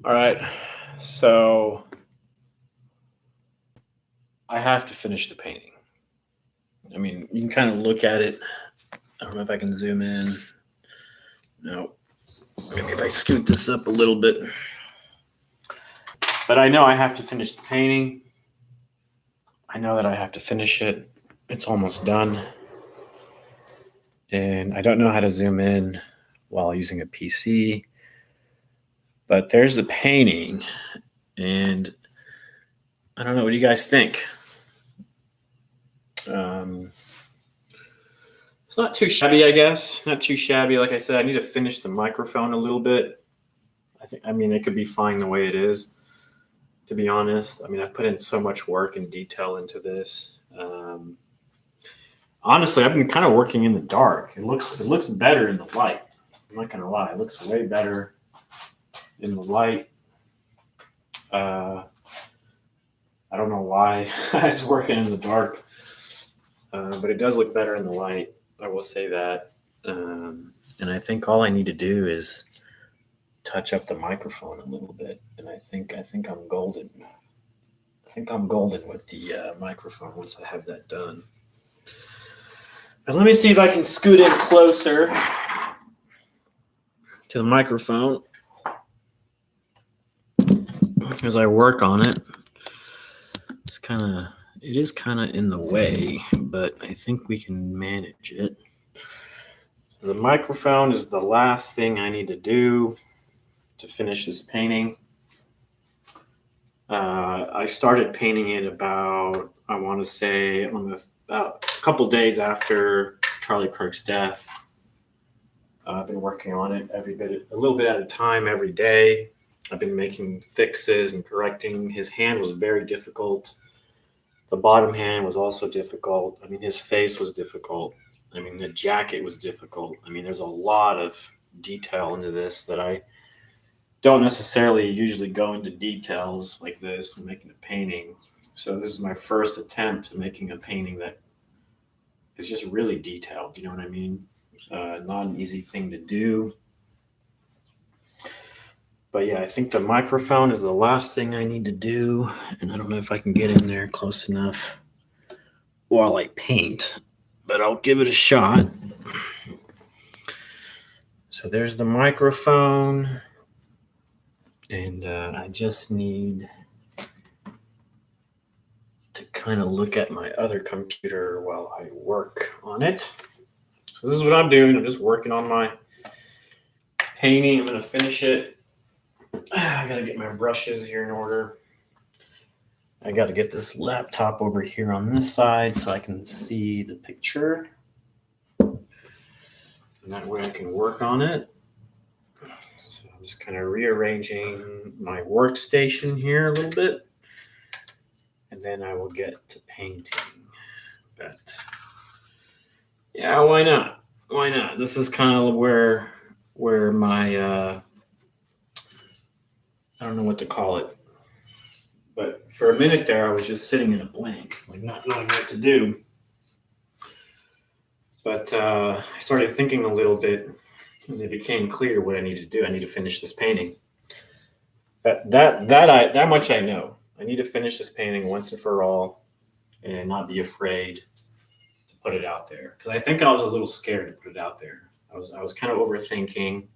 All right. So I have to finish the painting. I mean, you can kind of look at it. I don't know if I can zoom in. No. Maybe if I scoot this up a little bit. But I know I have to finish the painting. I know that I have to finish it. It's almost done. And I don't know how to zoom in while using a PC. But there's the painting. And I don't know. What do you guys think? It's not too shabby, I guess. Not too shabby. Like I said, I need to finish the microphone a little bit. I mean, it could be fine the way it is, to be honest. I mean, I've put in so much work and detail into this. Honestly, I've been kind of working in the dark. It looks better in the light. I'm not gonna lie. It looks way better in the light. I don't know why I was working in the dark, but it does look better in the light. I will say that. And I think all I need to do is touch up the microphone a little bit, and I think I'm golden. I think I'm golden with the microphone once I have that done. But let me see if I can scoot in closer to the microphone as I work on it. It is kind of in the way, but I think we can manage it. The microphone is the last thing I need to do to finish this painting. I started painting it about, I want to say, about a couple days after Charlie Kirk's death. I've been working on it a little bit at a time every day. I've been making fixes and correcting. His hand was very difficult. The bottom hand was also difficult. I mean, his face was difficult. I mean, the jacket was difficult. I mean, there's a lot of detail into this that I don't necessarily usually go into details like this when making a painting. So this is my first attempt at making a painting that is just really detailed. You know what I mean? Not an easy thing to do. But yeah, I think the microphone is the last thing I need to do. And I don't know if I can get in there close enough while I paint, but I'll give it a shot. So there's the microphone. And I just need to kind of look at my other computer while I work on it. So this is what I'm doing. I'm just working on my painting. I'm going to finish it. I got to get my brushes here in order. I got to get this laptop over here on this side so I can see the picture. And that way I can work on it. So I'm just kind of rearranging my workstation here a little bit. And then I will get to painting. But yeah, why not? Why not? This is kind of where my I don't know what to call it. But for a minute there, I was just sitting in a blank, like not knowing what to do. But I started thinking a little bit, and it became clear what I need to do. I need to finish this painting. That much I know. I need to finish this painting once and for all, and not be afraid to put it out there. Because I think I was a little scared to put it out there. I was kind of overthinking.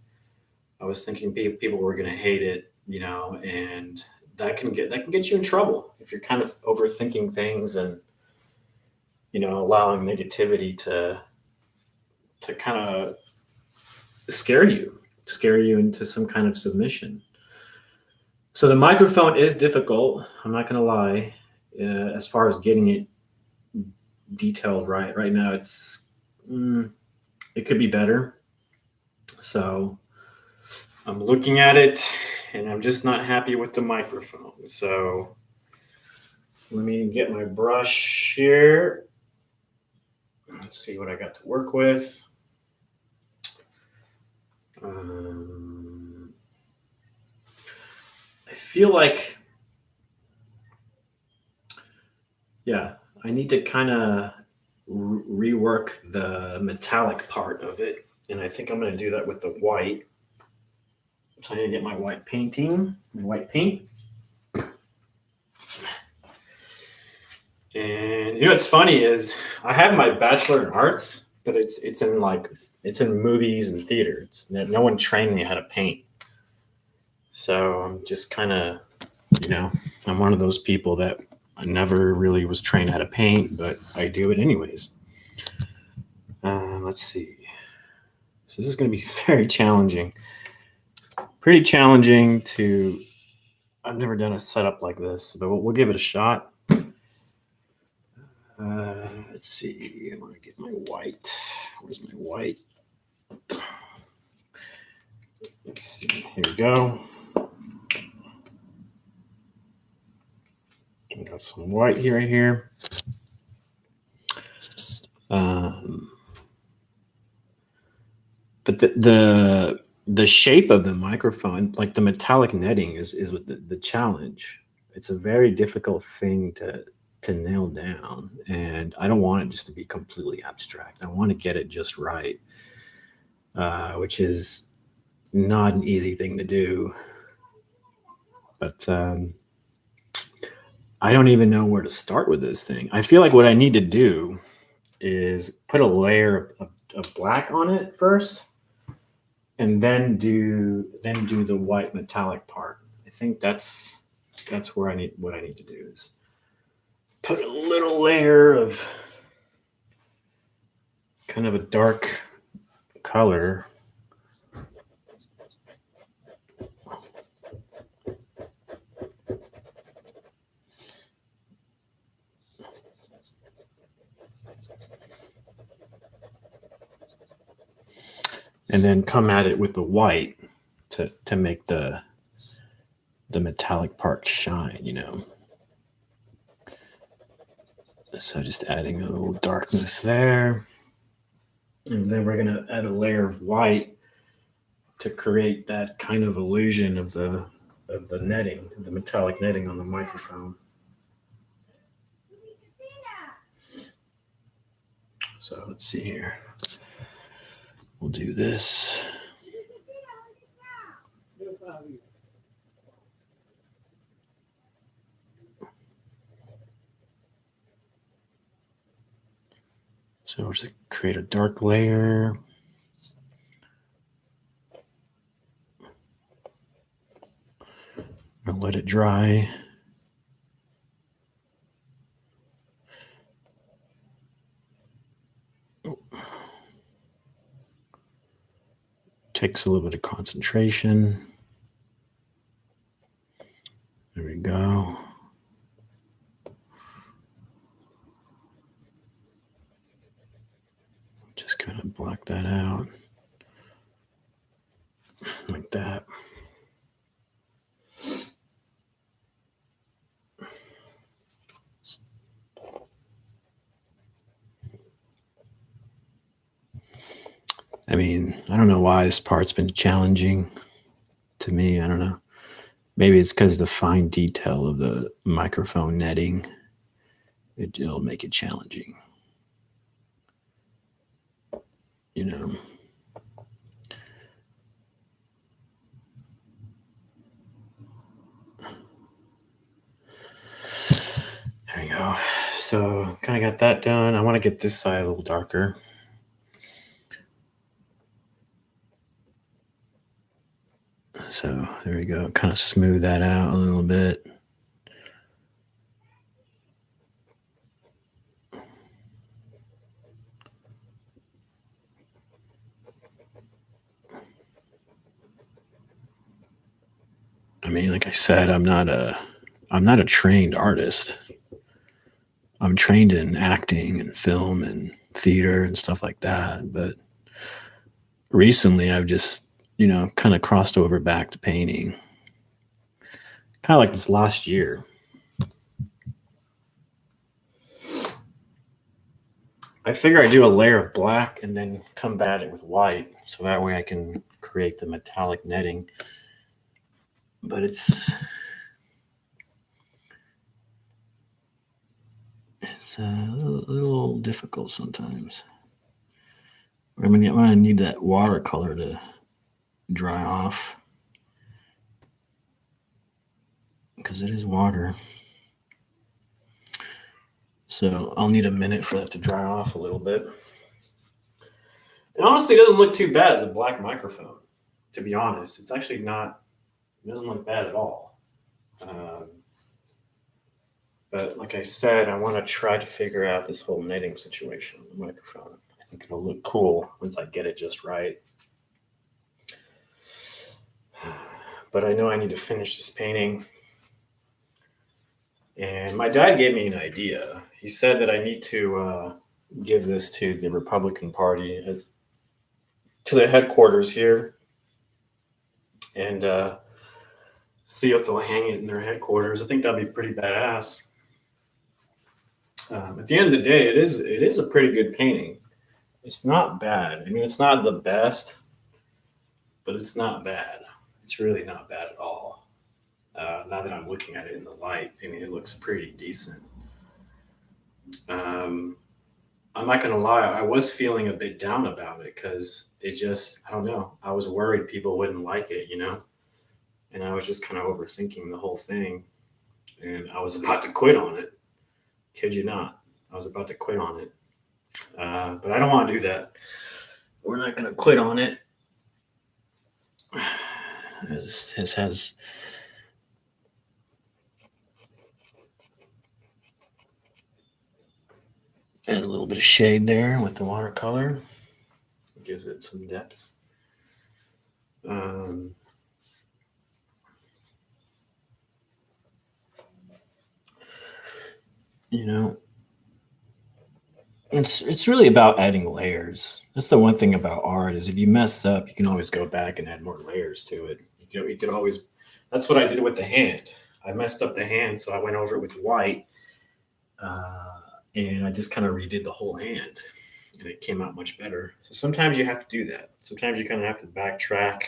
I was thinking people were going to hate it, you know, and that can get you in trouble if you're kind of overthinking things and, you know, allowing negativity to kind of scare you into some kind of submission. So the microphone is difficult. I'm not going to lie. As far as getting it detailed right now, it could be better. So I'm looking at it, and I'm just not happy with the microphone. So let me get my brush here. Let's see what I got to work with. I feel like, yeah, I need to kind of rework the metallic part of it. And I think I'm going to do that with the white. So I need to get my white painting, my white paint. And you know what's funny is I have my bachelor in arts, but it's in movies and theater. No one trained me how to paint. So I'm just kind of, I'm one of those people that I never really was trained how to paint, but I do it anyways. Let's see. So this is going to be very challenging. Pretty challenging to. I've never done a setup like this, but we'll give it a shot. Let's see. I want to get my white. Where's my white? Let's see. Here we go. I got some white here, right here. But the shape of the microphone, like the metallic netting, is the challenge. It's a very difficult thing to nail down, and I don't want it just to be completely abstract. I want to get it just right, which is not an easy thing to do. But I don't even know where to start with this thing. I feel like what I need to do is put a layer of black on it first, and then do the white metallic part. I think that's what I need to do is put a little layer of kind of a dark color. And then come at it with the white to make the metallic part shine, So just adding a little darkness there. And then we're going to add a layer of white to create that kind of illusion of the netting, the metallic netting on the microphone. So let's see here. We'll do this. So we'll just create a dark layer. I'll let it dry. Takes a little bit of concentration. There we go. Just kind of block that out like that. I mean, I don't know why this part's been challenging to me. I don't know. Maybe it's because of the fine detail of the microphone netting. It'll make it challenging. There you go. So kind of got that done. I want to get this side a little darker. So there we go. Kind of smooth that out a little bit. I mean, like I said, I'm not a trained artist. I'm trained in acting and film and theater and stuff like that. But recently I've just, kind of crossed over back to painting. Kind of like this last year. I figure I do a layer of black and then come at it with white. So that way I can create the metallic netting. But it's a little difficult sometimes. I'm going to need that watercolor to dry off. because it is water. So I'll need a minute for that to dry off a little bit. And honestly, it doesn't look too bad as a black microphone, to be honest. It's actually not, it doesn't look bad at all. But like I said, I want to try to figure out this whole knitting situation on the microphone. I think it'll look cool once I get it just right. But I know I need to finish this painting. And my dad gave me an idea. He said that I need to give this to the Republican Party, to the headquarters here, and see if they'll hang it in their headquarters. I think that'd be pretty badass. At the end of the day, it is a pretty good painting. It's not bad. I mean, it's not the best, but it's not bad. It's really not bad at all. Now that I'm looking at it in the light, I mean, it looks pretty decent. I'm not going to lie. I was feeling a bit down about it because it just, I don't know. I was worried people wouldn't like it, and I was just kind of overthinking the whole thing. And I was about to quit on it. Kid you not. I was about to quit on it. But I don't want to do that. We're not going to quit on it. This has add a little bit of shade there with the watercolor. It gives it some depth. It's really about adding layers. That's the one thing about art is if you mess up, you can always go back and add more layers to it. You could always. That's what I did with the hand. I messed up the hand, so I went over it with white, and I just kind of redid the whole hand, and it came out much better. So sometimes you have to do that. Sometimes you kind of have to backtrack,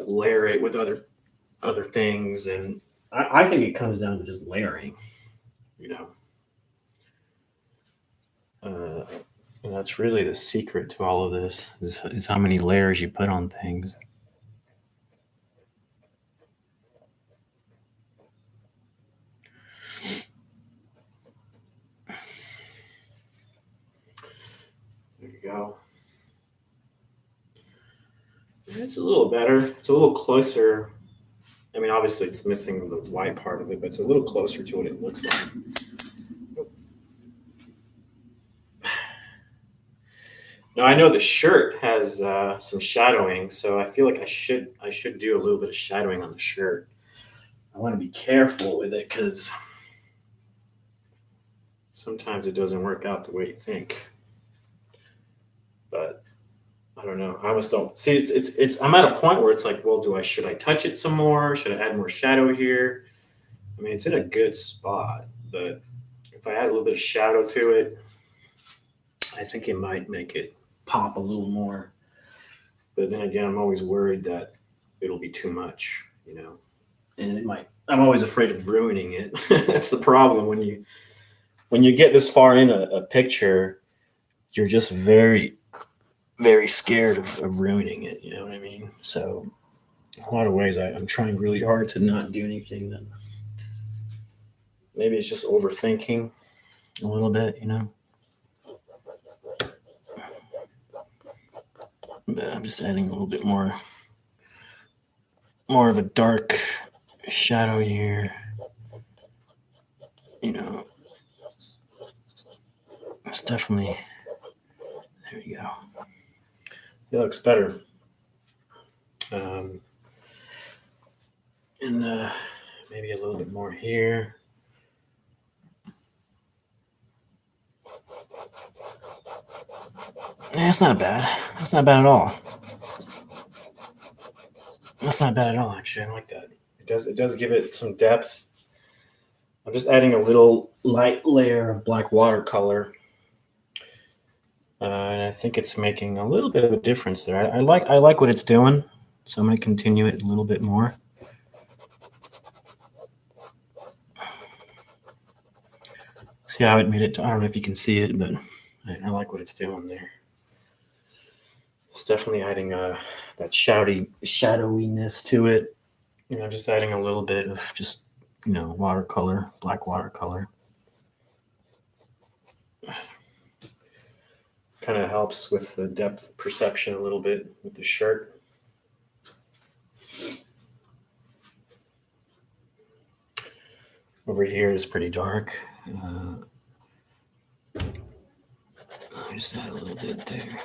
layer it with other things, and I think it comes down to just layering, And that's really the secret to all of this is how many layers you put on things. There you go. It's a little better. It's a little closer. I mean, obviously it's missing the white part of it, but it's a little closer to what it looks like. Now I know the shirt has some shadowing, so I feel like I should do a little bit of shadowing on the shirt. I want to be careful with it because sometimes it doesn't work out the way you think. But I don't know. I almost don't see. It's. I'm at a point where it's like, well, should I touch it some more? Should I add more shadow here? I mean, it's in a good spot, but if I add a little bit of shadow to it, I think it might make it pop a little more. But then again, I'm always worried that it'll be too much, and it might. I'm always afraid of ruining it. That's the problem when you get this far in a picture, you're just very, very scared of ruining it. You know what I mean? So, in a lot of ways, I'm trying really hard to not do anything that maybe it's just overthinking a little bit, But I'm just adding a little bit more of a dark shadow here. It's definitely, there we go. It looks better. And maybe a little bit more here. That's not bad. That's not bad at all. That's not bad at all, actually. I like that. It does give it some depth. I'm just adding a little light layer of black watercolor. And I think it's making a little bit of a difference there. I like what it's doing, so I'm going to continue it a little bit more. See how it made it. I don't know if you can see it, but I like what it's doing there. It's definitely adding that shadowiness to it. Just adding a little bit of just, watercolor, black watercolor. Kind of helps with the depth perception a little bit with the shirt. Over here is pretty dark. I just add a little bit there.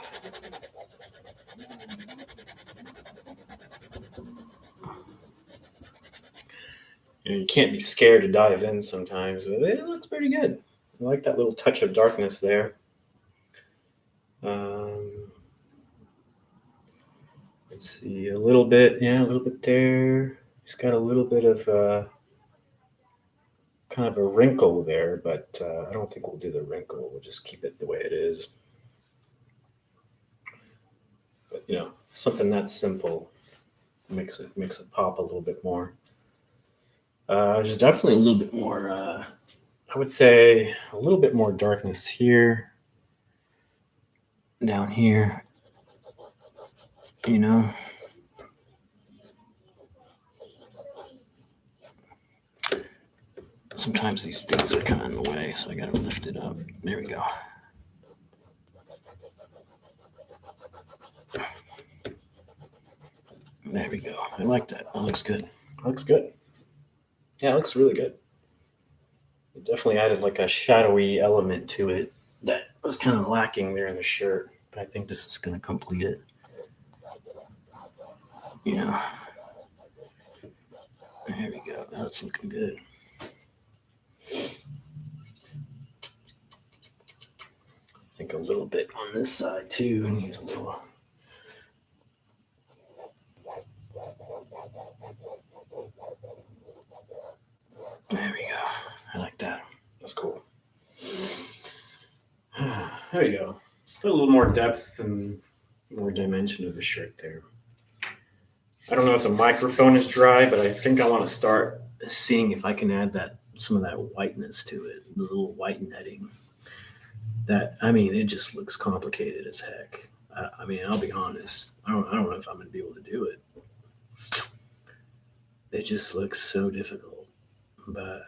You can't be scared to dive in sometimes, but it looks pretty good. I like that little touch of darkness there. Let's see, a little bit there. It's got a little bit of kind of a wrinkle there, but I don't think we'll do the wrinkle. We'll just keep it the way it is. But something that's simple makes it pop a little bit more. There's definitely a little bit more. I would say a little bit more darkness here, down here. Sometimes these things are kind of in the way, so I got to lift it up. There we go. There we go. I like that. That looks good. Yeah, it looks really good. It definitely added like a shadowy element to it that was kind of lacking there in the shirt. But I think this is going to complete it. There we go. That's looking good. I think a little bit on this side too needs a little. There we go. I like that. That's cool. There you go. Put a little more depth and more dimension of the shirt there. I don't know if the microphone is dry, but I think I want to start seeing if I can add some of that whiteness to it, the little white netting. It just looks complicated as heck. I'll be honest. I don't know if I'm going to be able to do it. It just looks so difficult. But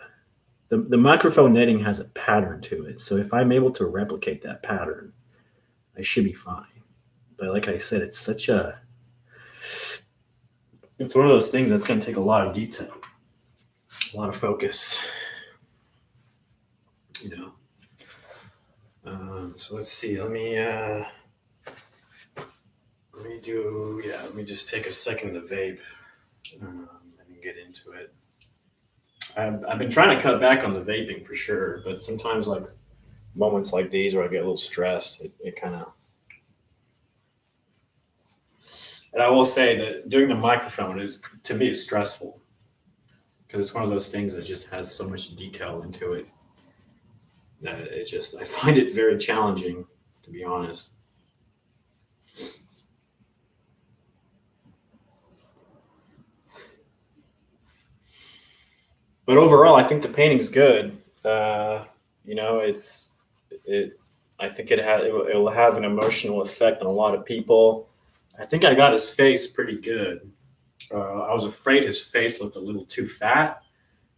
the microphone netting has a pattern to it. So if I'm able to replicate that pattern, I should be fine. But like I said, it's one of those things that's going to take a lot of detail, a lot of focus, So let's see. Let me just take a second to vape and get into it. I've been trying to cut back on the vaping for sure, but sometimes like moments like these where I get a little stressed, it kind of. And I will say that doing the microphone is stressful because it's one of those things that just has so much detail into it that I find it very challenging, to be honest. But overall, I think the painting's good. I think it will have an emotional effect on a lot of people. I think I got his face pretty good. I was afraid his face looked a little too fat.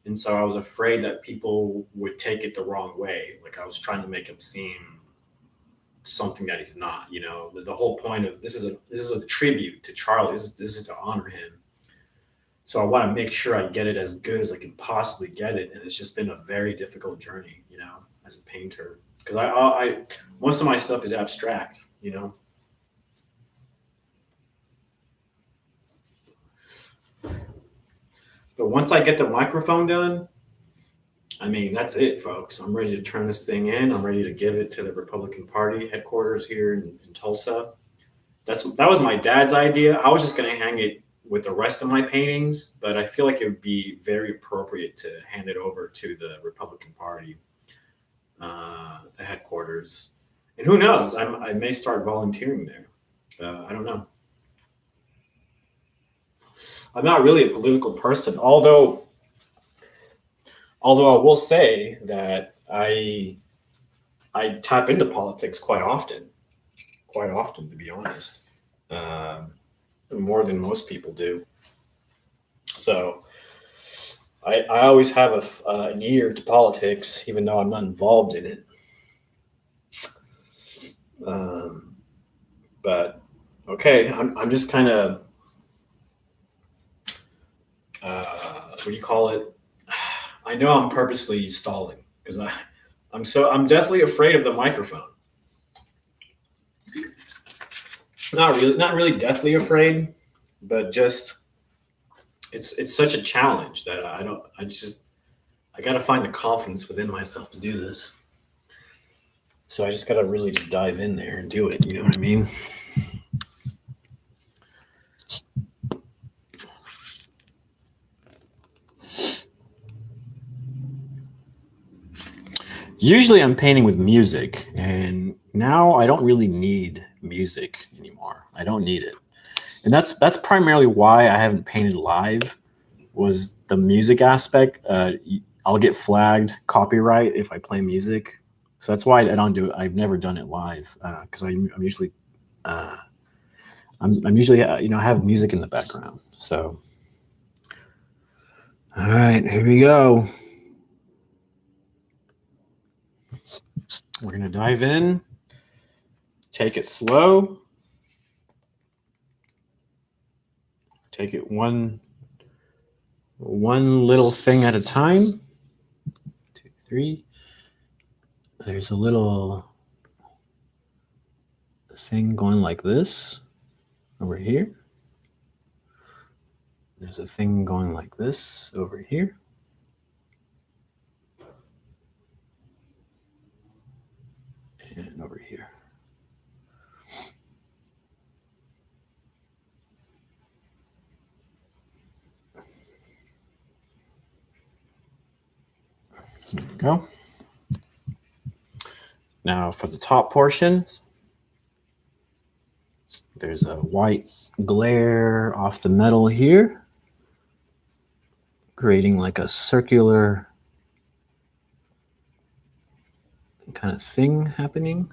And so I was afraid that people would take it the wrong way. Like I was trying to make him seem something that he's not, The whole point of this is a tribute to Charlie. This is to honor him. So I want to make sure I get it as good as I can possibly get it. And it's just been a very difficult journey, as a painter. Because I most of my stuff is abstract, But once I get the microphone done, that's it, folks. I'm ready to turn this thing in. I'm ready to give it to the Republican Party headquarters here in Tulsa. That was my dad's idea. I was just going to hang it with the rest of my paintings, but I feel like it would be very appropriate to hand it over to the Republican Party, the headquarters. And who knows? I may start volunteering there. I don't know. I'm not really a political person, although I will say that I tap into politics quite often, to be honest, more than most people do. So I always have an ear to politics, even though I'm not involved in it. But okay, I'm just kind of what do you call it? I know I'm purposely stalling because I'm deathly afraid of the microphone. Not really deathly afraid, but just it's such a challenge that I got to find the confidence within myself to do this. So I just got to really just dive in there and do it. You know what I mean? Usually I'm painting with music, and now I don't really need music anymore. I don't need it. And that's primarily why I haven't painted live was the music aspect. I'll get flagged copyright if I play music. So that's why I don't do it. I've never done it live because I'm usually I'm usually I have music in the background. So all right, here we go. We're gonna dive in. Take it slow. Take it one little thing at a time. 2, 3. There's a little thing going like this over here. There's a thing going like this over here. And over here. There we go. Now for the top portion, there's a white glare off the metal here, creating like a circular kind of thing happening.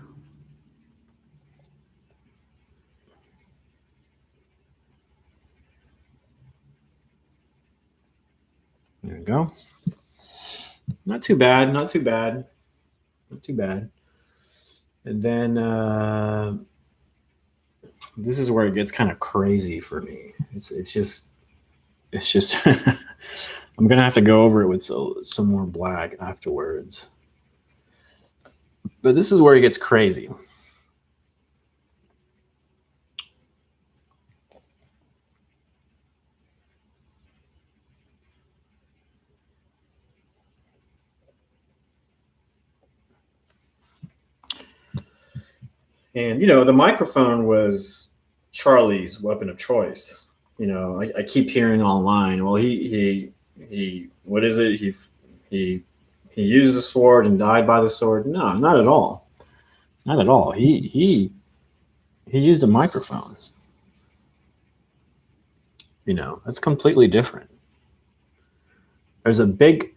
There we go. Not too bad, not too bad, not too bad. And then this is where it gets kind of crazy for me. It's just I'm gonna have to go over it with some more black afterwards. But this is where it gets crazy. And the microphone was Charlie's weapon of choice. I keep hearing online, well, he what is it? He used the sword and died by the sword. No, not at all. Not at all. He used a microphone. That's completely different. There's a big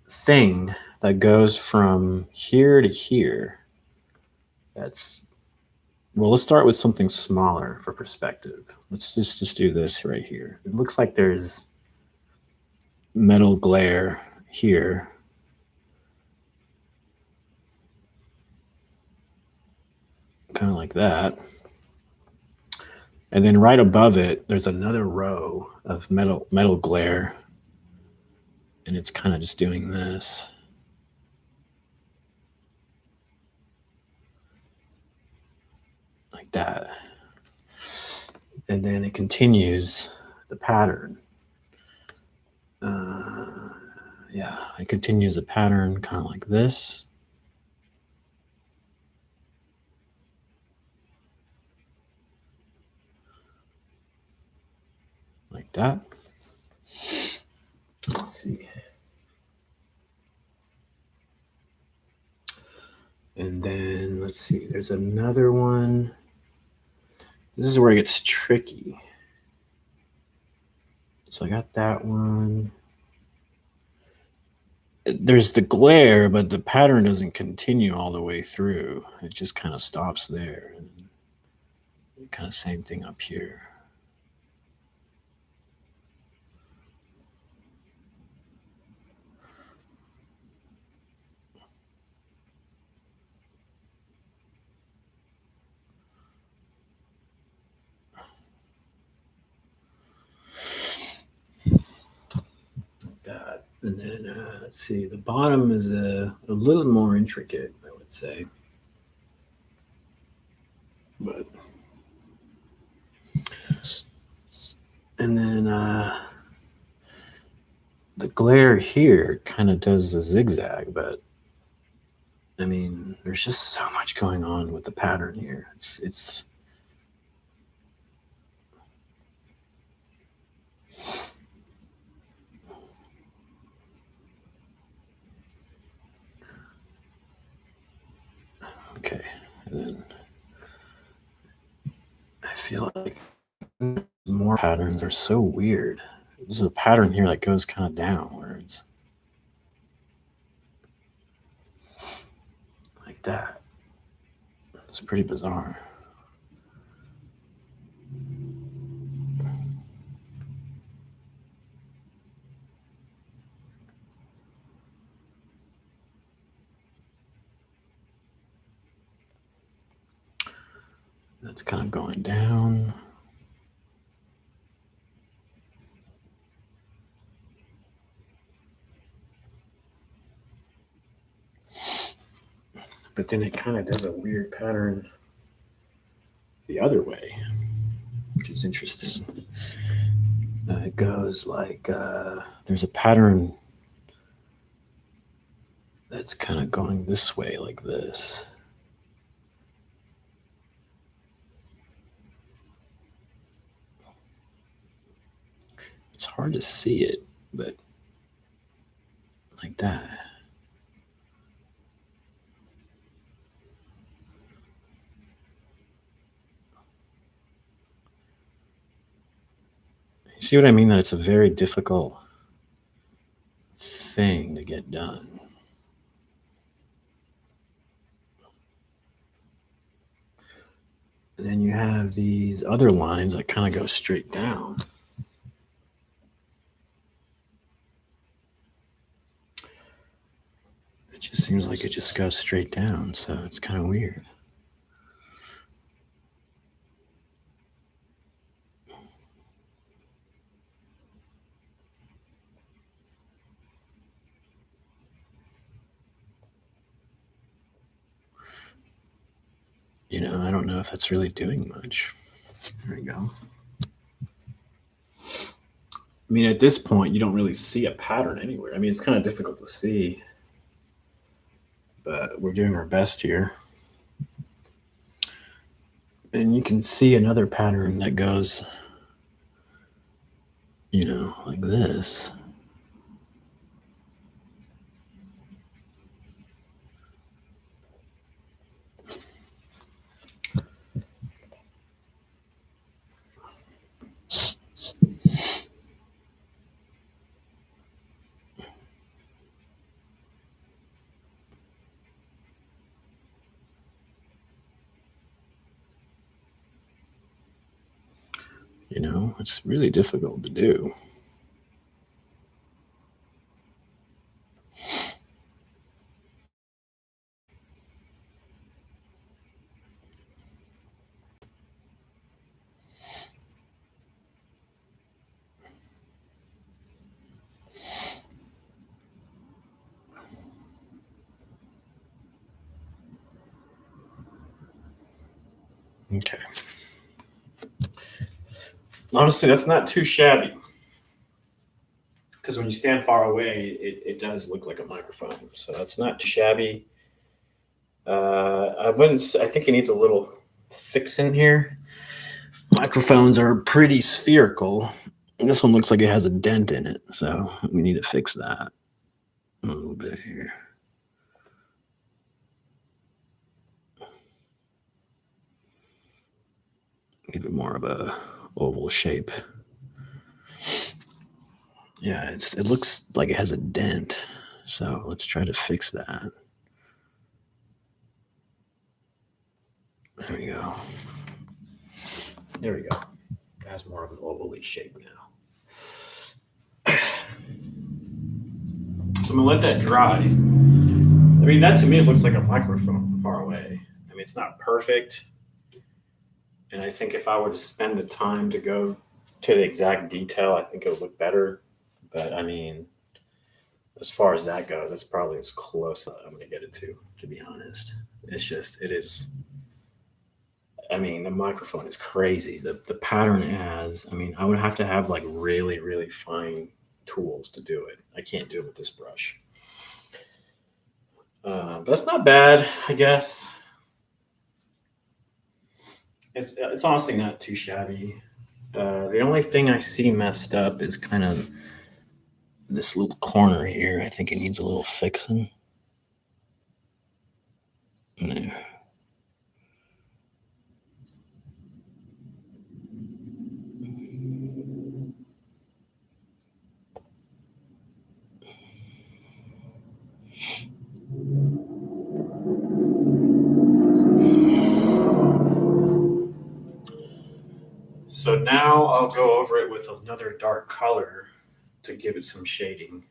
thing that goes from here to here. Let's start with something smaller for perspective. Let's just do this right here. It looks like there's metal glare here. Kind of like that. And then right above it, there's another row of metal glare. And it's kind of just doing this. Like that. And then it continues the pattern. It continues the pattern kind of like this. Like that. Let's see. And then let's see, there's another one. This is where it gets tricky. So I got that one. There's the glare, but the pattern doesn't continue all the way through. It just kind of stops there. And kind of same thing up here. And then let's see, the bottom is a little more intricate, I would say. But and then the glare here kind of does a zigzag, but I mean, there's just so much going on with the pattern here. It's okay. And then I feel like more patterns are so weird. There's a pattern here that goes kind of downwards, like that. It's pretty bizarre. That's kind of going down. But then it kind of does a weird pattern the other way, which is interesting. It goes like there's a pattern that's kind of going this way, like this. It's hard to see it, but like that. You see what I mean? That it's a very difficult thing to get done. And then you have these other lines that kind of go straight down. It just seems like it just goes straight down, so it's kind of weird. I don't know if that's really doing much. There we go. I mean, at this point, you don't really see a pattern anywhere. I mean, it's kind of difficult to see, but we're doing our best here. And you can see another pattern that goes, like this. It's really difficult to do. Okay. Honestly, that's not too shabby. Because when you stand far away, it does look like a microphone. So that's not too shabby. I wouldn't. I think it needs a little fixing here. Microphones are pretty spherical. This one looks like it has a dent in it, so we need to fix that a little bit here. Give it more of a oval shape. Yeah, it looks like it has a dent, so let's try to fix that. There we go. There we go. It has more of an ovally shape now. So I'm gonna let that dry. I mean, that to me, it looks like a microphone from far away. I mean, it's not perfect. And I think if I were to spend the time to go to the exact detail, I think it would look better. But I mean, as far as that goes, that's probably as close as I'm going to get it to be honest. It is. I mean, the microphone is crazy. The pattern has, I mean, I would have to have like really, really fine tools to do it. I can't do it with this brush. But that's not bad, I guess. It's honestly not too shabby. The only thing I see messed up is kind of this little corner here. I think it needs a little fixing. There. So now I'll go over it with another dark color to give it some shading.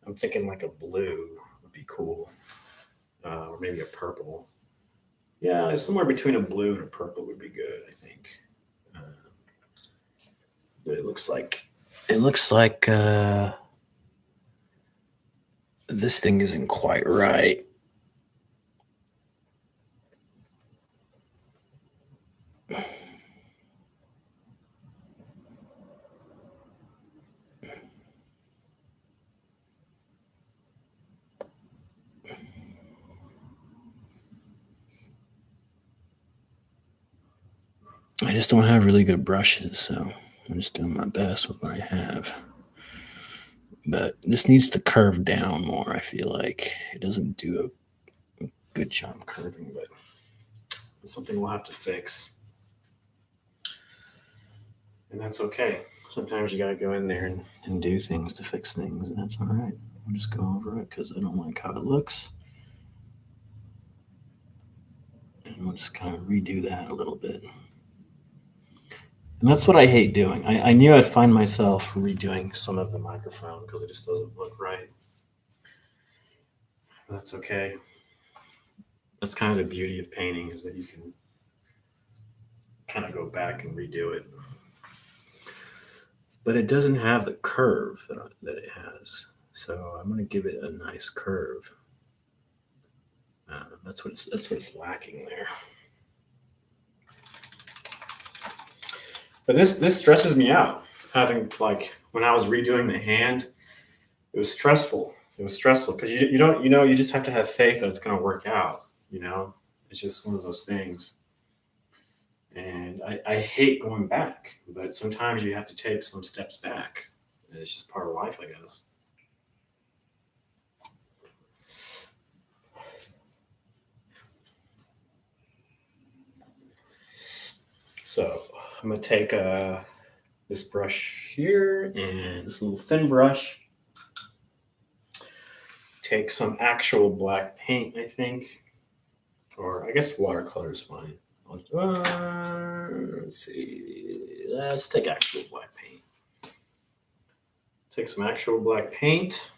I'm thinking like a blue would be cool, or maybe a purple. Yeah, somewhere between a blue and a purple would be good, I think. Uh, but it looks like this thing isn't quite right. I just don't have really good brushes, so I'm just doing my best with what I have. But this needs to curve down more, I feel like. It doesn't do a good job curving, but it's something we'll have to fix. And that's okay. Sometimes you gotta go in there and do things to fix things, and that's all right. I'll just go over it because I don't like how it looks. And we'll just kind of redo that a little bit. And that's what I hate doing. I knew I'd find myself redoing some of the microphone because it just doesn't look right. But that's okay. That's kind of the beauty of painting is that you can kind of go back and redo it. But it doesn't have the curve that it has. So I'm going to give it a nice curve. That's what it's lacking there. But this stresses me out. Having like when I was redoing the hand, it was stressful. It was stressful because you don't you just have to have faith that it's going to work out. It's just one of those things. And I hate going back, but sometimes you have to take some steps back. It's just part of life, I guess. So I'm gonna take this brush here and this little thin brush. Take some actual black paint, I think, or I guess watercolor is fine. Let's see. Let's take actual black paint. Take some actual black paint.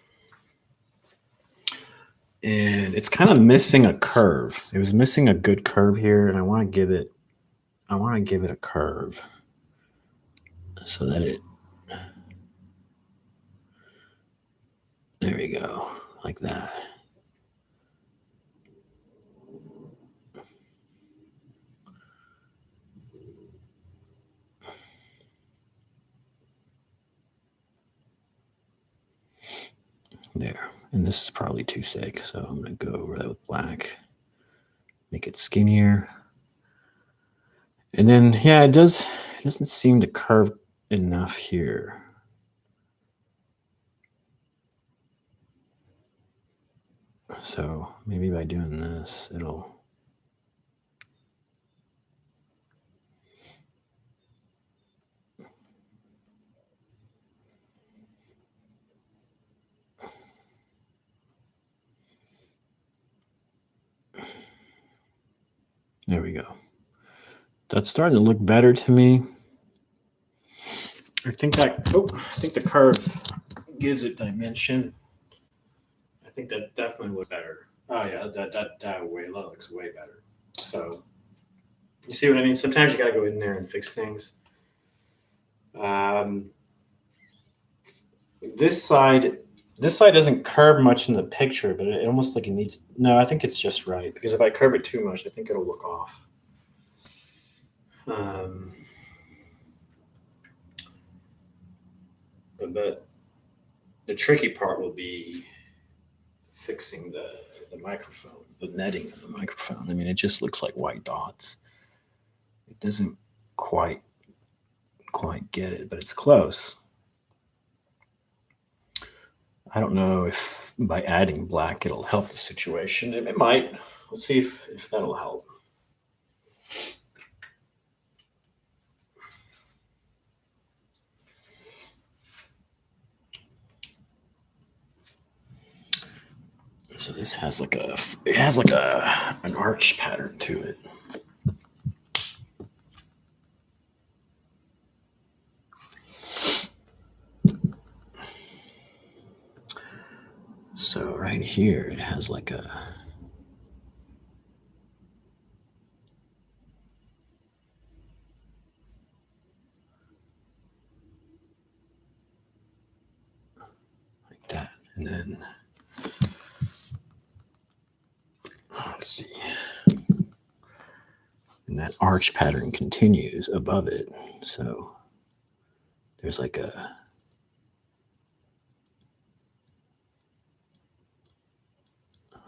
And it's kind of missing a curve. It was missing a good curve here, and I want to give it a curve so that there we go, like that. There. And this is probably too thick, so I'm going to go over that with black. Make it skinnier. And then, yeah, it doesn't seem to curve enough here. So maybe by doing this, it'll... There we go. That's starting to look better to me. I think the curve gives it dimension. I think that definitely looks better. Oh yeah, that looks way better. So you see what I mean? Sometimes you got to go in there and fix things. This side This side doesn't curve much in the picture, but it almost like it needs. No, I think it's just right because if I curve it too much, I think it'll look off. But the tricky part will be fixing the microphone, the netting of the microphone. I mean, it just looks like white dots. It doesn't quite get it, but it's close. I don't know if by adding black it'll help the situation. It might. Let's see if that'll help. So this has like an arch pattern to it. So right here it has like that, and then let's see. And that arch pattern continues above it. So there's like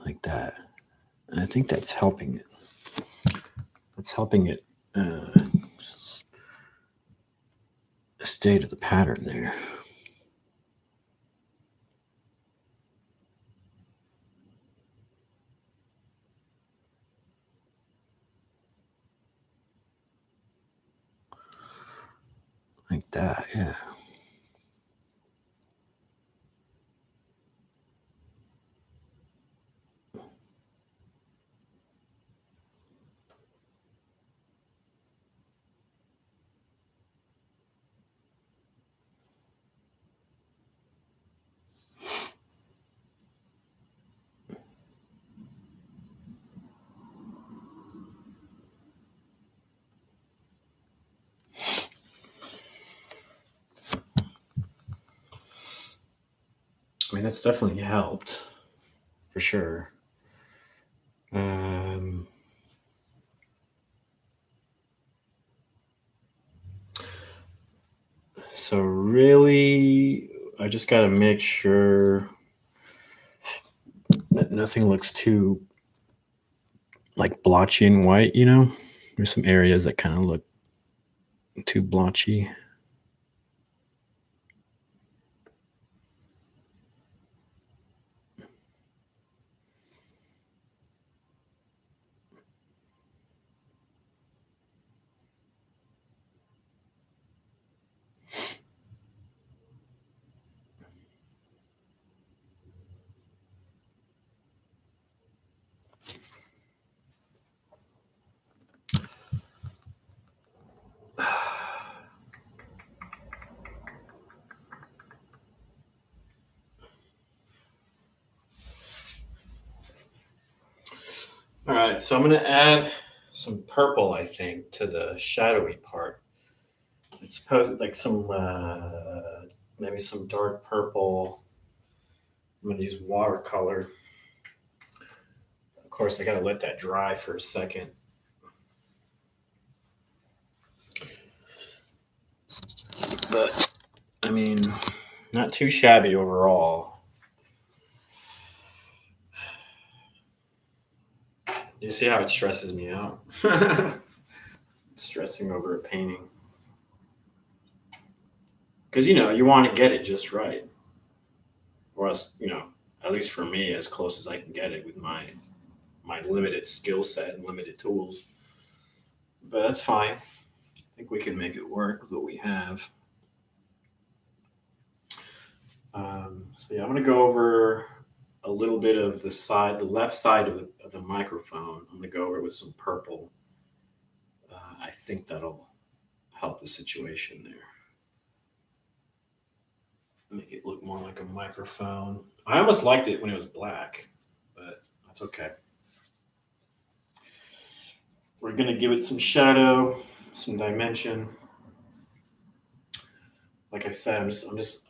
like that. And I think that's helping it. That's helping it stay to the pattern there. Like that, yeah. I mean, that's definitely helped, for sure. So really, I just got to make sure that nothing looks too like blotchy and white, you know? There's some areas that kind of look too blotchy. All right, so I'm going to add some purple, I think, to the shadowy part. It's supposed like some, maybe some dark purple. I'm going to use watercolor. Of course, I got to let that dry for a second. But, I mean, not too shabby overall. You see how it stresses me out? Stressing over a painting. Because, you want to get it just right. Or else, at least for me, as close as I can get it with my limited skill set and limited tools. But that's fine. I think we can make it work with what we have. So yeah, I'm going to go over a little bit of the left side of the microphone. I'm going to go over it with some purple. I think that'll help the situation there. Make it look more like a microphone. I almost liked it when it was black, but that's okay. We're going to give it some shadow, some dimension. like I said,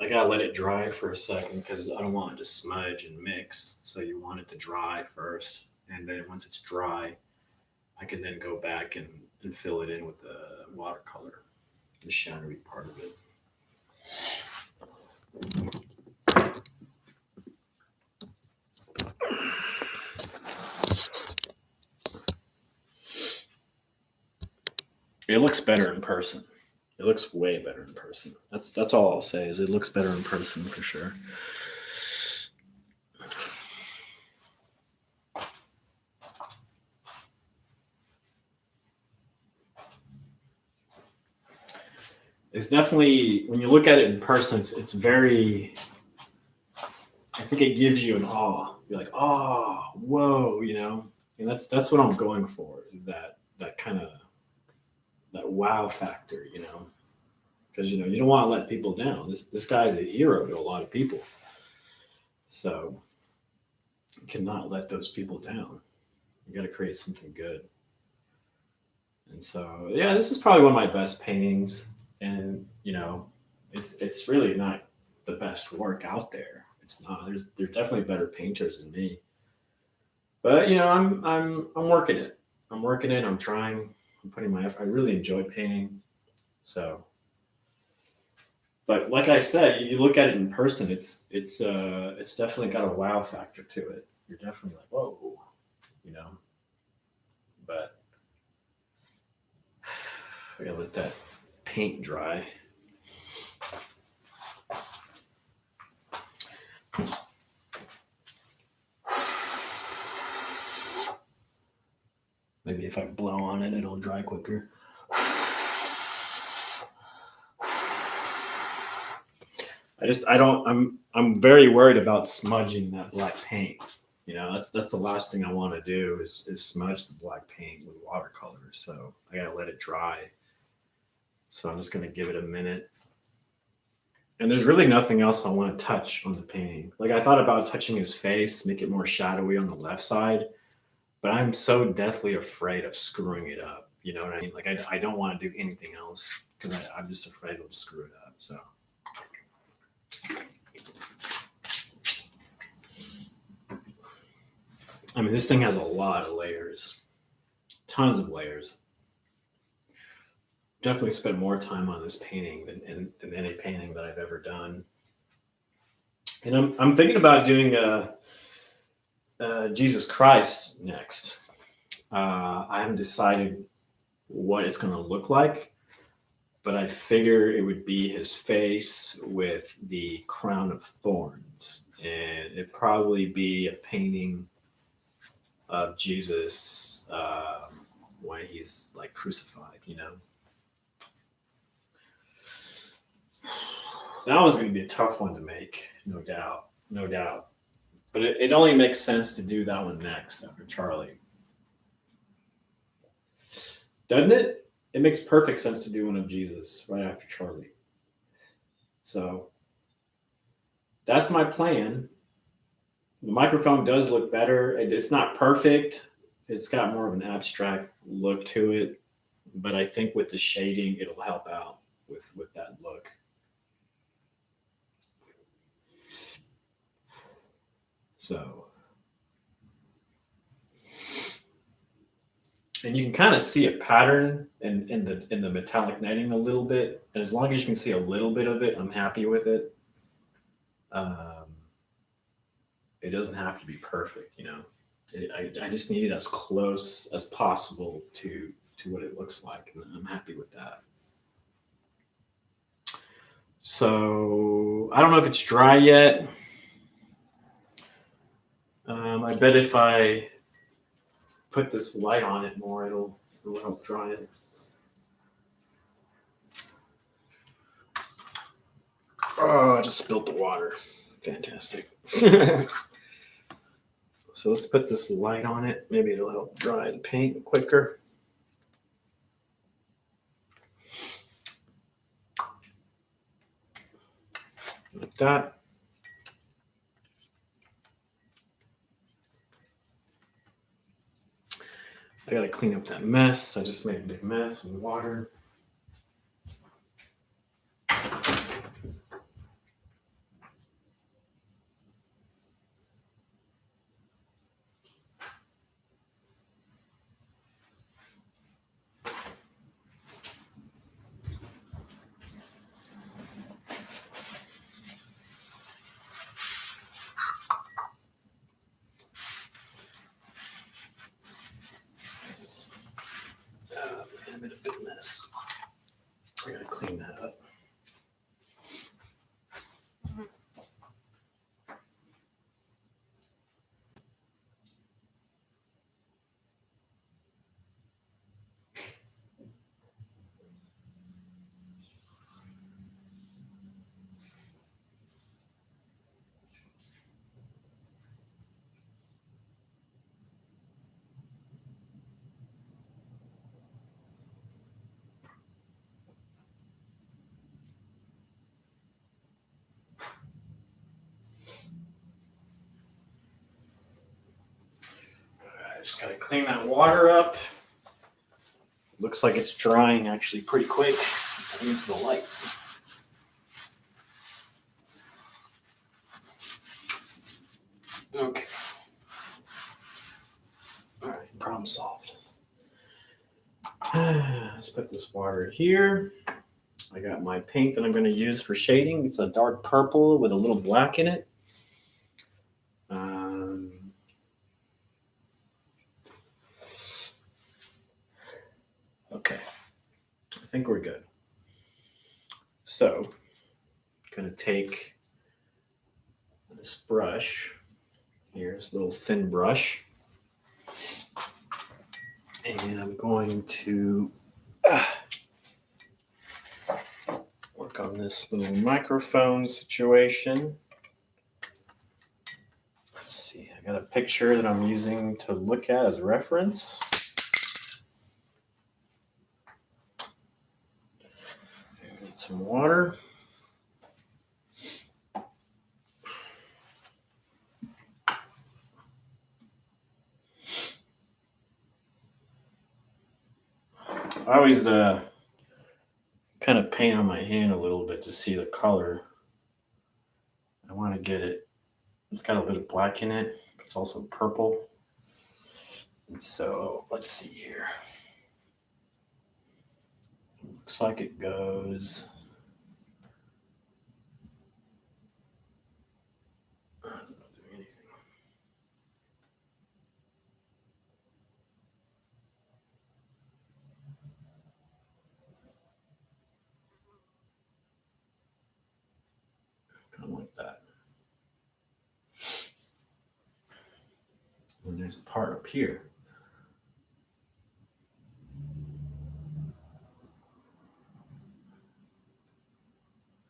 I gotta let it dry for a second because I don't want it to smudge and mix. So you want it to dry first, and then once it's dry, I can then go back and fill it in with the watercolor, the shadowy part of it. It looks better in person. It looks way better in person. That's all I'll say is it looks better in person for sure. It's definitely when you look at it in person, it's very. I think it gives you an awe. You're like, oh, whoa, and that's what I'm going for is that kind of that wow factor, because you don't want to let people down. This guy's a hero to a lot of people, so you cannot let those people down. You got to create something good. And so, yeah, this is probably one of my best paintings, and it's really not the best work out there. It's not. There's definitely better painters than me, but I'm working it. I'm working it. I'm trying. I'm putting my effort. I really enjoy painting, so. But like I said, you look at it in person, it's definitely got a wow factor to it. You're definitely like, whoa, But I gotta let that paint dry. Maybe if I blow on it, it'll dry quicker. I'm very worried about smudging that black paint. That's the last thing I want to do is smudge the black paint with watercolor. So I gotta let it dry. So I'm just gonna give it a minute. And there's really nothing else I want to touch on the painting. Like I thought about touching his face, make it more shadowy on the left side, but I'm so deathly afraid of screwing it up. You know what I mean? Like I don't want to do anything else because I'm just afraid it'll screw it up. So. I mean, this thing has a lot of layers, tons of layers. Definitely spent more time on this painting than any painting that I've ever done. And I'm thinking about doing Jesus Christ next. I haven't decided what it's going to look like, but I figure it would be his face with the crown of thorns, and it'd probably be a painting of Jesus when he's like crucified, That one's going to be a tough one to make, no doubt. But it only makes sense to do that one next after Charlie. Doesn't it? It makes perfect sense to do one of Jesus right after Charlie. So that's my plan. The microphone does look better. It's not perfect. It's got more of an abstract look to it. But I think with the shading, it'll help out with that look. So, and you can kind of see a pattern in the metallic netting a little bit. And as long as you can see a little bit of it, I'm happy with it. It doesn't have to be perfect, I just need it as close as possible to what it looks like, and I'm happy with that. So I don't know if it's dry yet. I bet if I put this light on it more, it'll help dry it. Oh, I just spilled the water. Fantastic. So let's put this light on it. Maybe it'll help dry the paint quicker. Like that. I gotta clean up that mess. I just made a big mess in the water. Just gotta clean that water up. Looks like it's drying actually pretty quick into the light. Okay. All right, problem solved. Let's put this water here. I got my paint that I'm going to use for shading. It's a dark purple with a little black in it. Okay, I think we're good. So, I'm going to take this brush. Here's a little thin brush. And I'm going to work on this little microphone situation. Let's see, I got a picture that I'm using to look at as reference. Get some water. I always kind of paint on my hand a little bit to see the color. I want to get it. It's got a bit of black in it. It's also purple. And so let's see here. Looks like it goes. It's not doing anything. Kind of like that. And there's a part up here.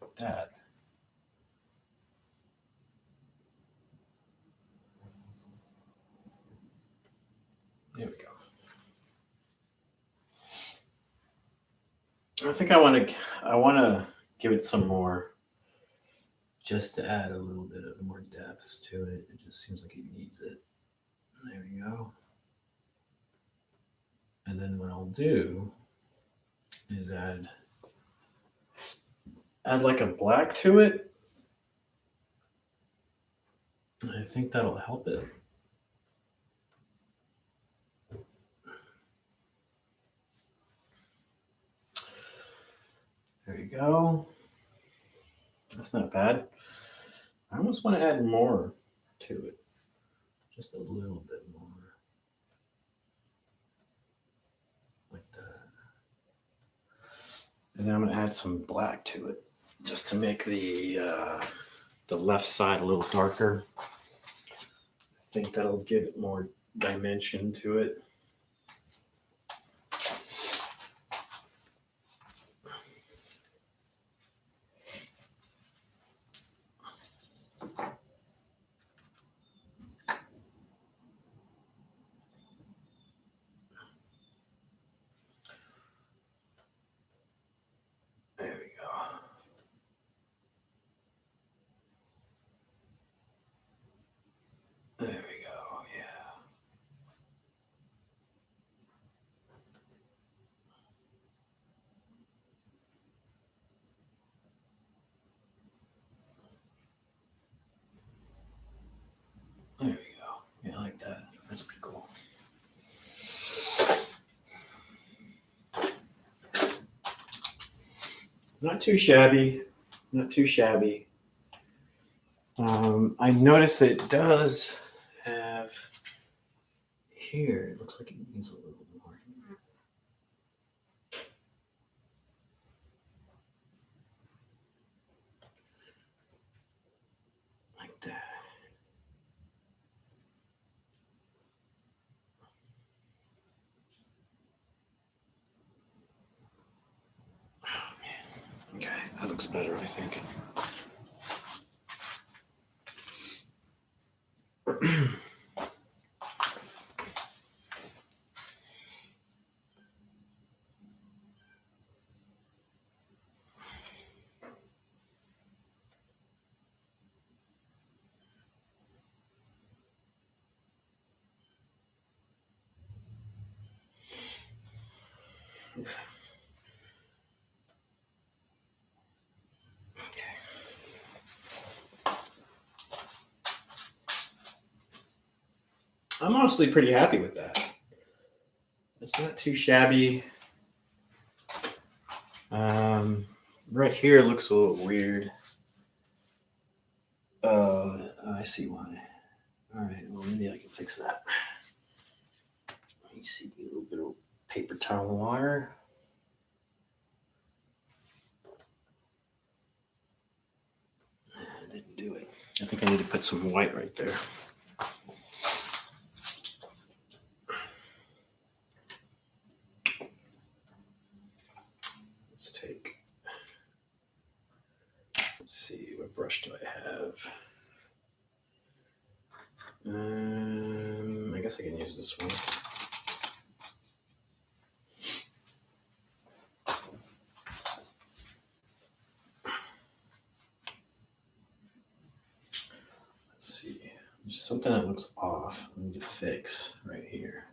Like that. There we go. I think I want to give it some more, just to add a little bit of more depth to it. It just seems like it needs it. There we go. And then what I'll do is add like a black to it. I think that'll help it. There you go. That's not bad. I almost want to add more to it. Just a little bit more. Like that. And then I'm going to add some black to it, just to make the left side a little darker. I think that'll give it more dimension to it. There we go. There we go, yeah. There we go. Yeah, I like that. That's pretty cool. Not too shabby. Not too shabby. I notice it does have here. It looks like it needs a little more. Like that. Oh man. Okay, that looks better, I think. I'm honestly pretty happy with that. It's not too shabby. Right here looks a little weird. I see why. All right, well, maybe I can fix that. Let me see, a little bit of paper towel water. I didn't do it. I think I need to put some white right there. Let's see, what brush do I have? I guess I can use this one. Let's see, there's something that looks off. I need to fix right here.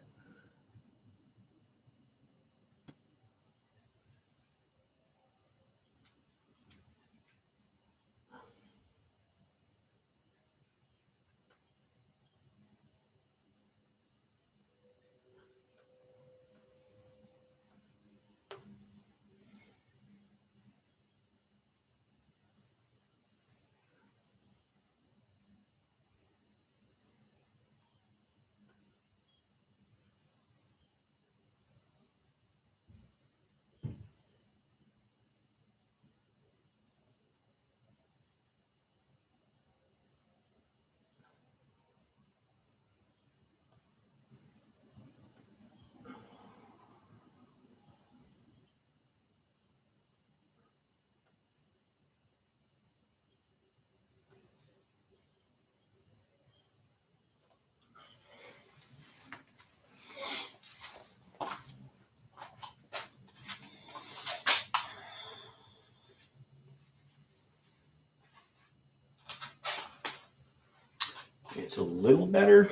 It's a little better.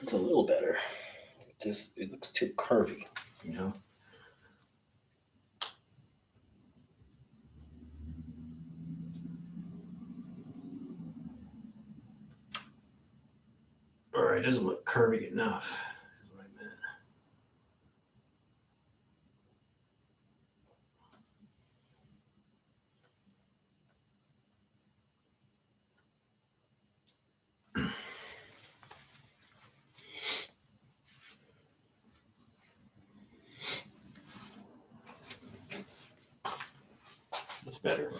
It's a little better. It looks too curvy, you know? Or it doesn't look curvy enough. Is what I meant. That's better.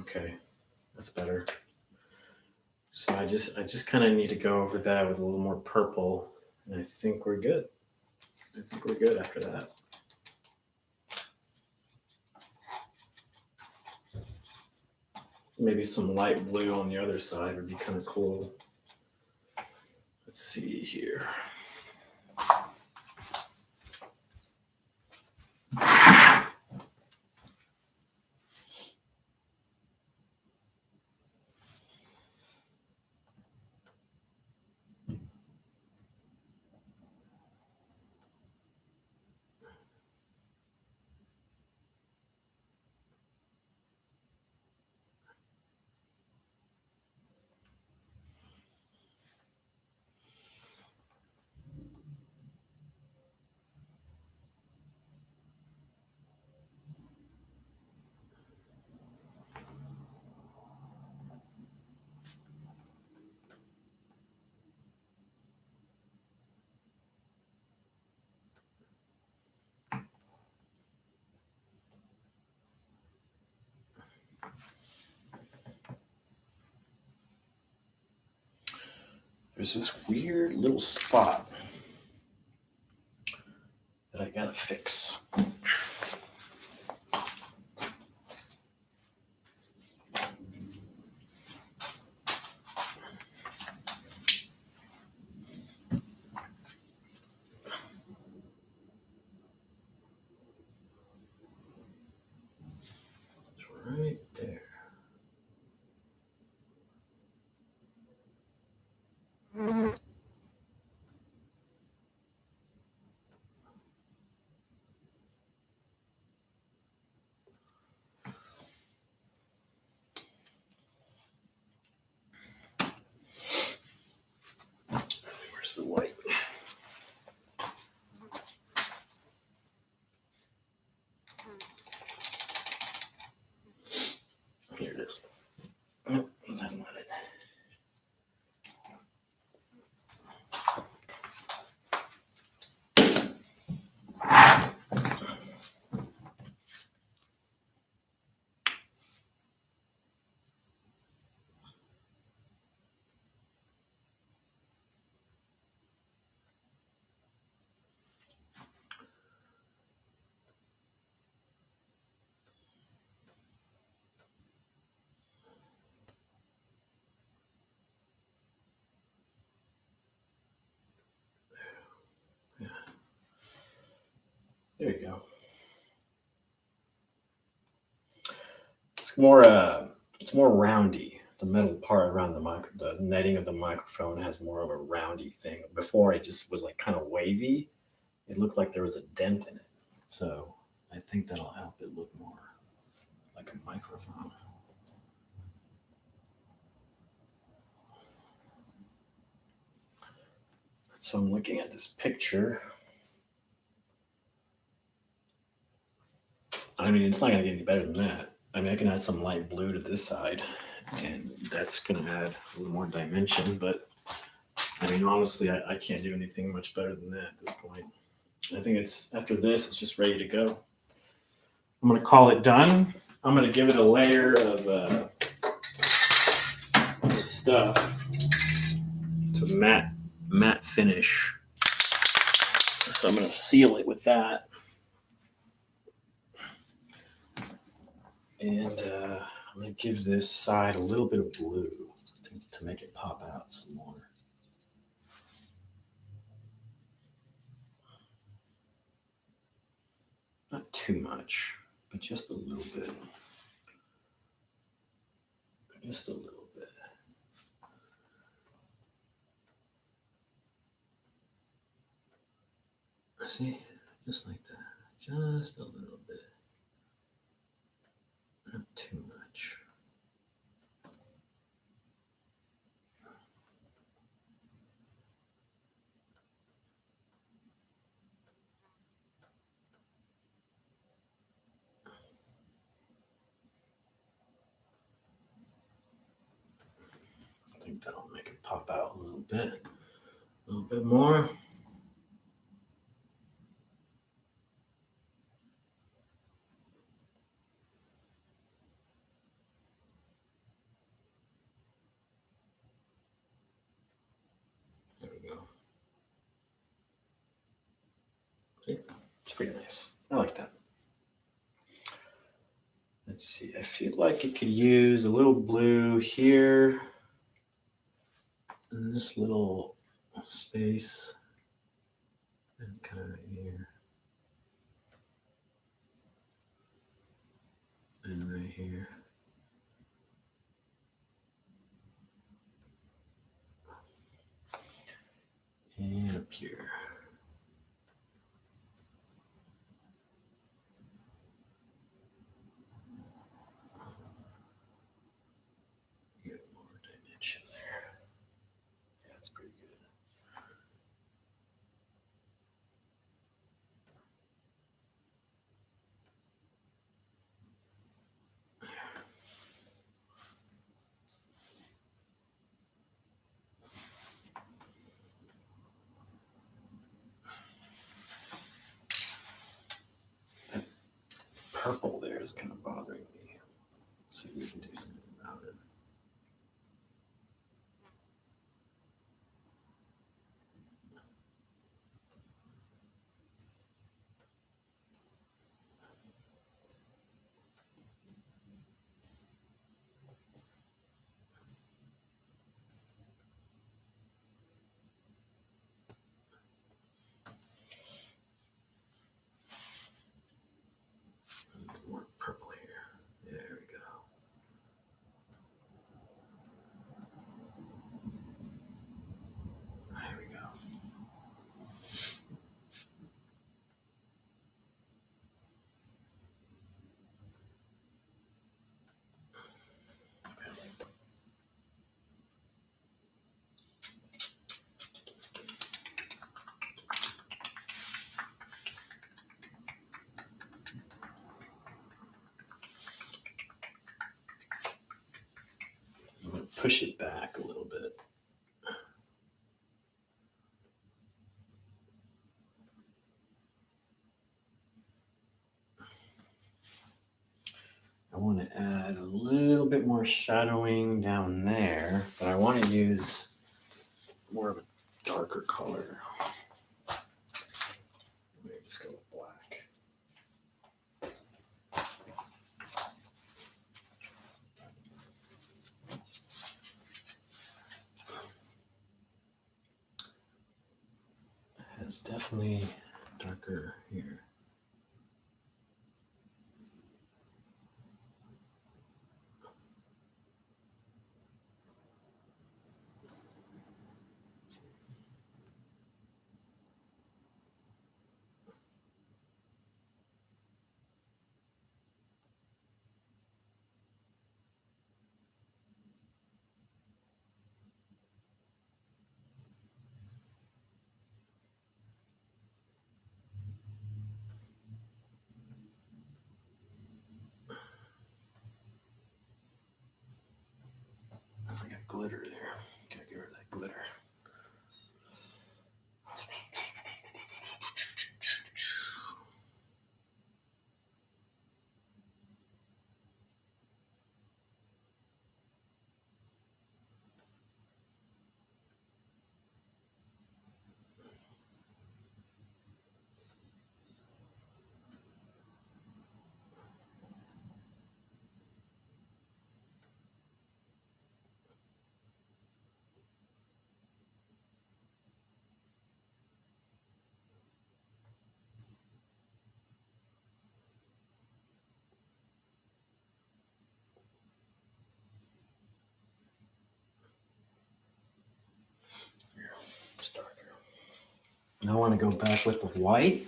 Okay, that's better. So I just kind of need to go over that with a little more purple, and I think we're good. I think we're good after that. Maybe some light blue on the other side would be kind of cool. Let's see here. There's this weird little spot that I gotta fix. It's right there. the white. Here it is. Nope, that's not it. Yeah. There you go. It's more roundy. The metal part around the netting of the microphone has more of a roundy thing. Before it just was like kind of wavy. It looked like there was a dent in it. So I think that'll help it look more like a microphone. So I'm looking at this picture. I mean, it's not going to get any better than that. I mean, I can add some light blue to this side, and that's going to add a little more dimension. But I mean, honestly, I can't do anything much better than that at this point. I think after this, it's just ready to go. I'm going to call it done. I'm going to give it a layer of this stuff. It's a matte finish. So I'm going to seal it with that. And I'm going to give this side a little bit of blue to make it pop out some more. Not too much, but just a little bit. Just a little bit. See? Just like that. Just a little bit. Not too much. I think that'll make it pop out a little bit more. There we go. See? It's pretty nice. I like that. Let's see. I feel like it could use a little blue here in this little space and kind of here and right here. And up here. Get more dimension there. Yeah, that's pretty good. That purple there is kind of bothering me. Let's see if we can do something about it. More purple here. push it back a little bit. I want to add a little bit more shadowing down there, but I want to use more of a darker color. Let me just go with black. It's definitely darker here. I got glitter there. Gotta get rid of that glitter. It's darker. Now I want to go back with the white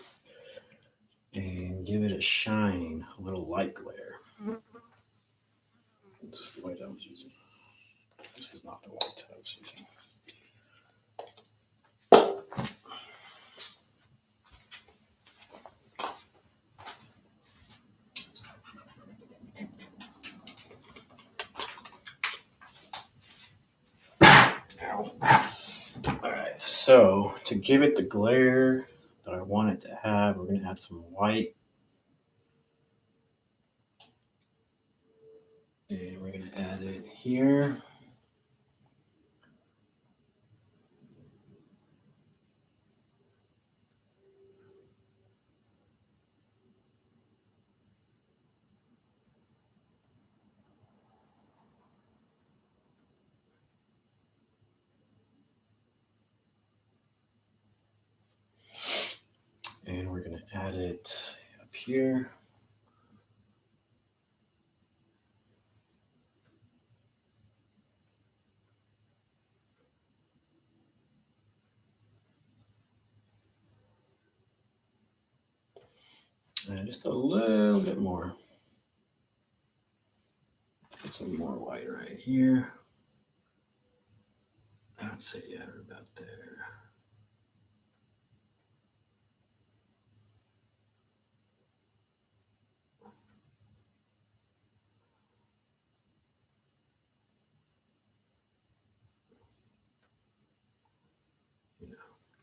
and give it a shine, a little light glare. This is the white I was using. This is not the white I was using. All right, so to give it the glare that I want it to have, we're going to add some white. And we're going to add it here. And we're going to add it up here. And just a little bit more. Get some more white right here. I'd say, yeah, we're about there.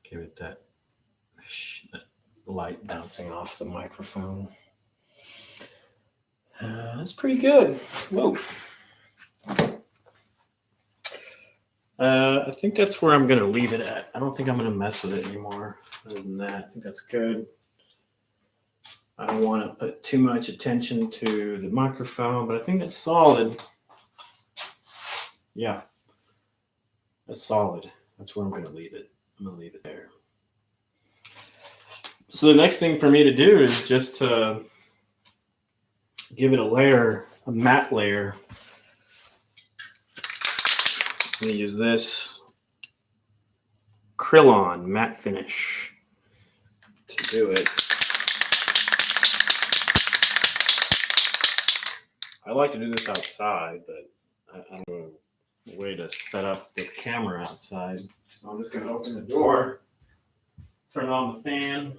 Give it that light bouncing off the microphone. That's pretty good. Whoa. I think that's where I'm going to leave it at. I don't think I'm going to mess with it anymore. Other than that, I think that's good. I don't want to put too much attention to the microphone, but I think that's solid. Yeah, that's solid. That's where I'm going to leave it. I'm going to leave it there. So the next thing for me to do is just to give it a layer, a matte layer. I'm going to use this Krillon matte finish to do it. I like to do this outside, but I don't know a way to set up the camera outside. So I'm just going to open the door, turn on the fan.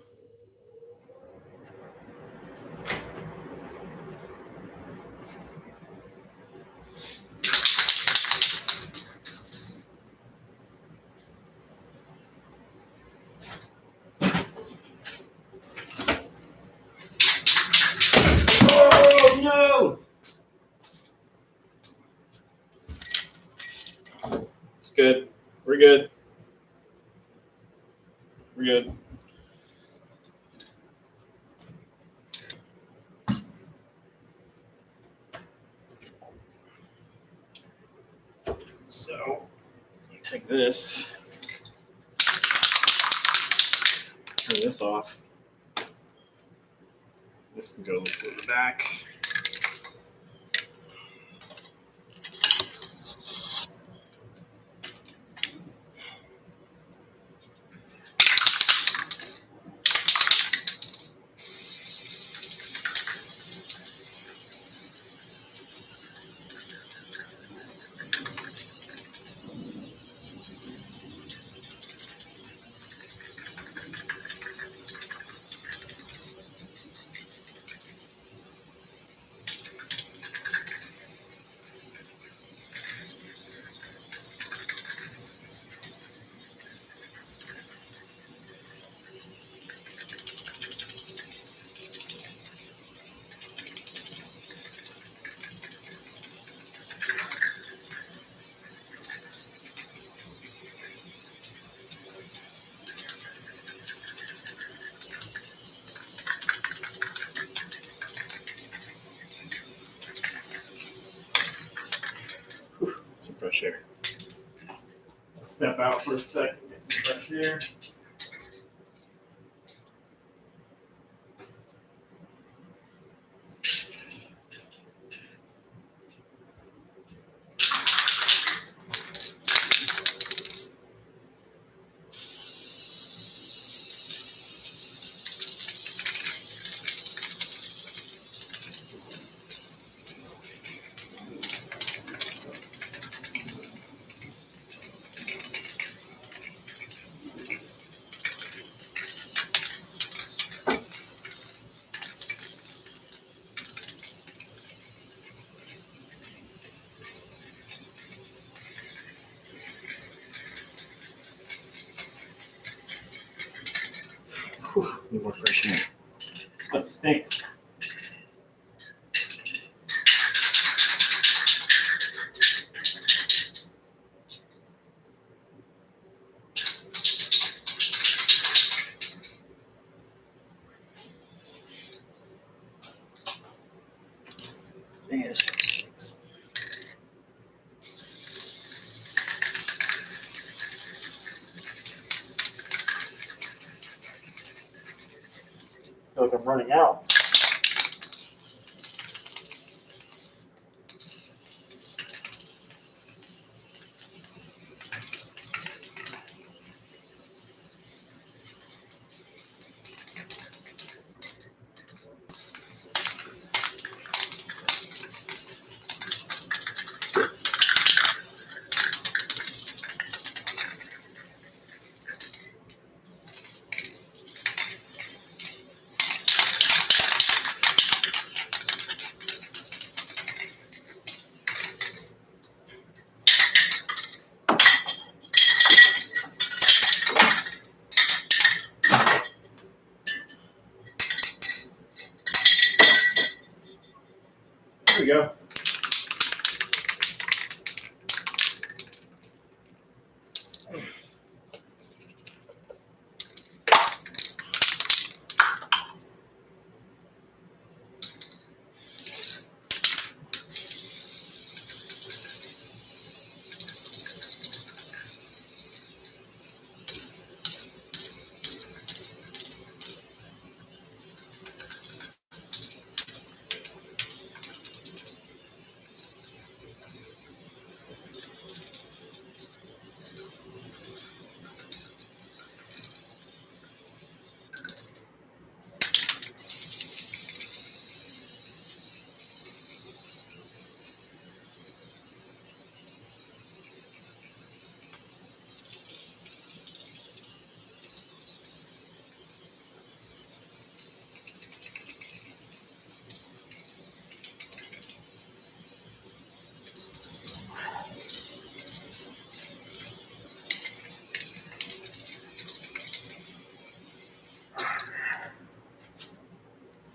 We're good. We're good. So, take this. Turn this off. This can go through the back. Some fresh air. I'll step out for a second, get some fresh air. Need more fresh air. Stuff stinks. Man, stuff stinks. I feel like I'm running out. There we go.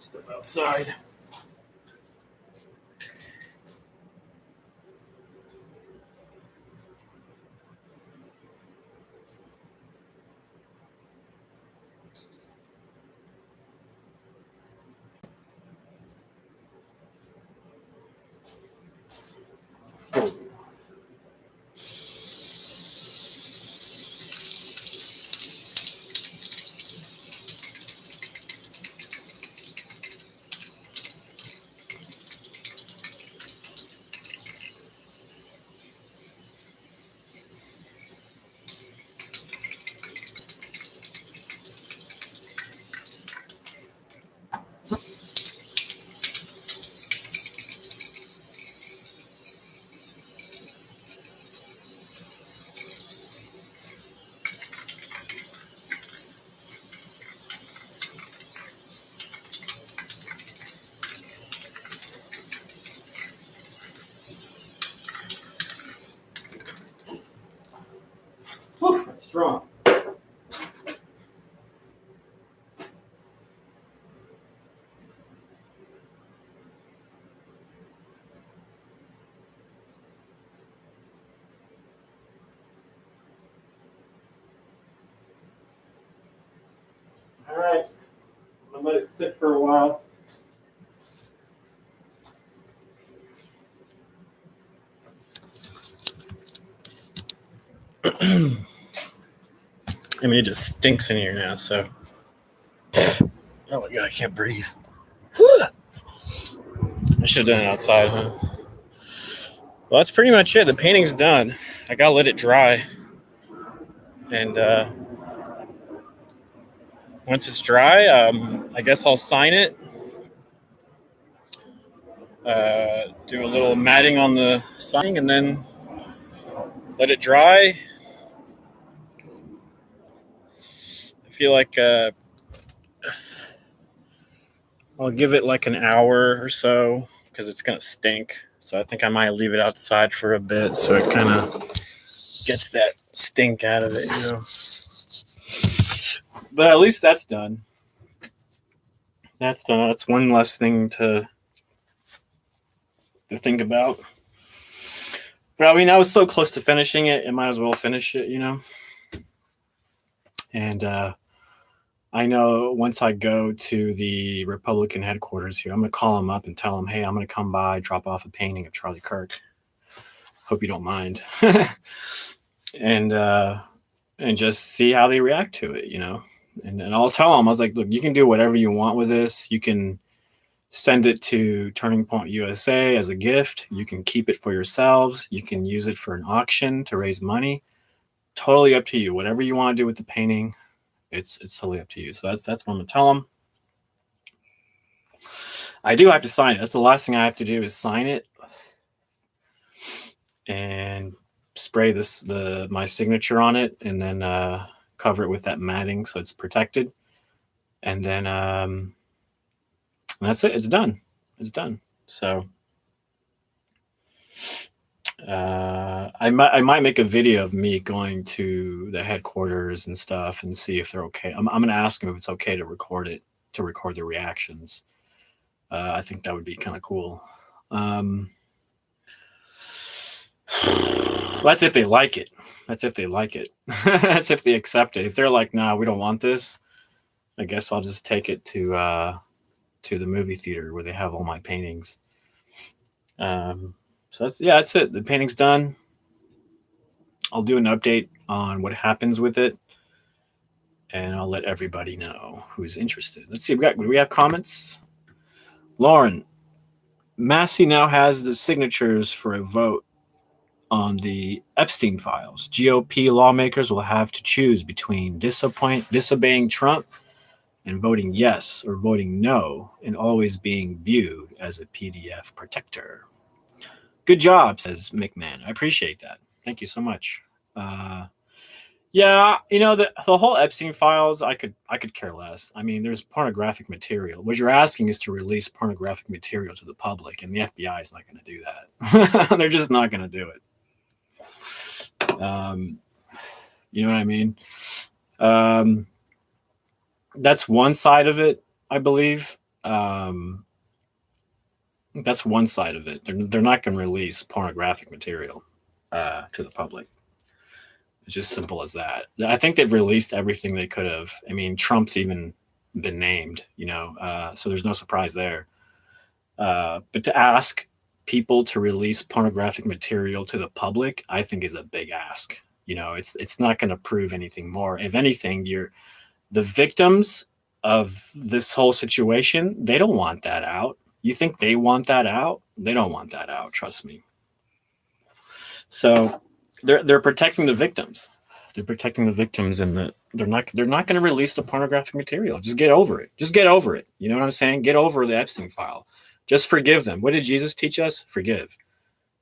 Step outside. strong. All right, I'm gonna let it sit for a while. I mean, it just stinks in here now, so. Oh my god, I can't breathe. I should have done it outside, huh? Well, that's pretty much it. The painting's done. I gotta let it dry. And once it's dry, I guess I'll sign it. Do a little matting on the signing, and then let it dry. I feel like I'll give it like an hour or so because it's gonna stink. So I think I might leave it outside for a bit so it kind of gets that stink out of it, you know. But at least that's done. That's done. That's one less thing to think about. But I mean, I was so close to finishing it, it might as well finish it, you know. And I know once I go to the Republican headquarters here, I'm going to call them up and tell them, hey, I'm going to come by, drop off a painting of Charlie Kirk. Hope you don't mind. And just see how they react to it, you know. And I'll tell them, I was like, look, you can do whatever you want with this. You can send it to Turning Point USA as a gift. You can keep it for yourselves. You can use it for an auction to raise money. Totally up to you. Whatever you want to do with the painting, it's totally up to you. So that's what I'm gonna tell them. I do have to sign it. That's the last thing I have to do is sign it and spray my signature on it, and then cover it with that matting so it's protected. And then that's it. It's done. It's done. So I might make a video of me going to the headquarters and stuff and see if they're okay. I'm going to ask them if it's okay to record it, to record the reactions. I think that would be kind of cool. That's if they like it. That's if they like it. That's if they accept it. If they're like, nah, we don't want this, I guess I'll just take it to the movie theater where they have all my paintings. So that's it. The painting's done. I'll do an update on what happens with it, and I'll let everybody know who's interested. Let's see. Do we have comments? Lauren, Massey now has the signatures for a vote on the Epstein files. GOP lawmakers will have to choose between disobeying Trump and voting yes or voting no, and always being viewed as a PDF protector. Good job, says McMahon. I appreciate that. Thank you so much. Yeah, you know, the whole Epstein files, I could care less. I mean, there's pornographic material. What you're asking is to release pornographic material to the public, and the FBI is not going to do that. They're just not going to do it. You know what I mean? That's one side of it, I believe. That's one side of it. They're not going to release pornographic material to the public. It's just simple as that. I think they've released everything they could have. I mean, Trump's even been named, you know, so there's no surprise there. But to ask people to release pornographic material to the public, I think is a big ask. You know, it's not going to prove anything more. If anything, the victims of this whole situation, they don't want that out. You think they want that out? They don't want that out. Trust me. So they're protecting the victims. They're protecting the victims, and they're not going to release the pornographic material. Just get over it. Just get over it. You know what I'm saying? Get over the Epstein file. Just forgive them. What did Jesus teach us? Forgive.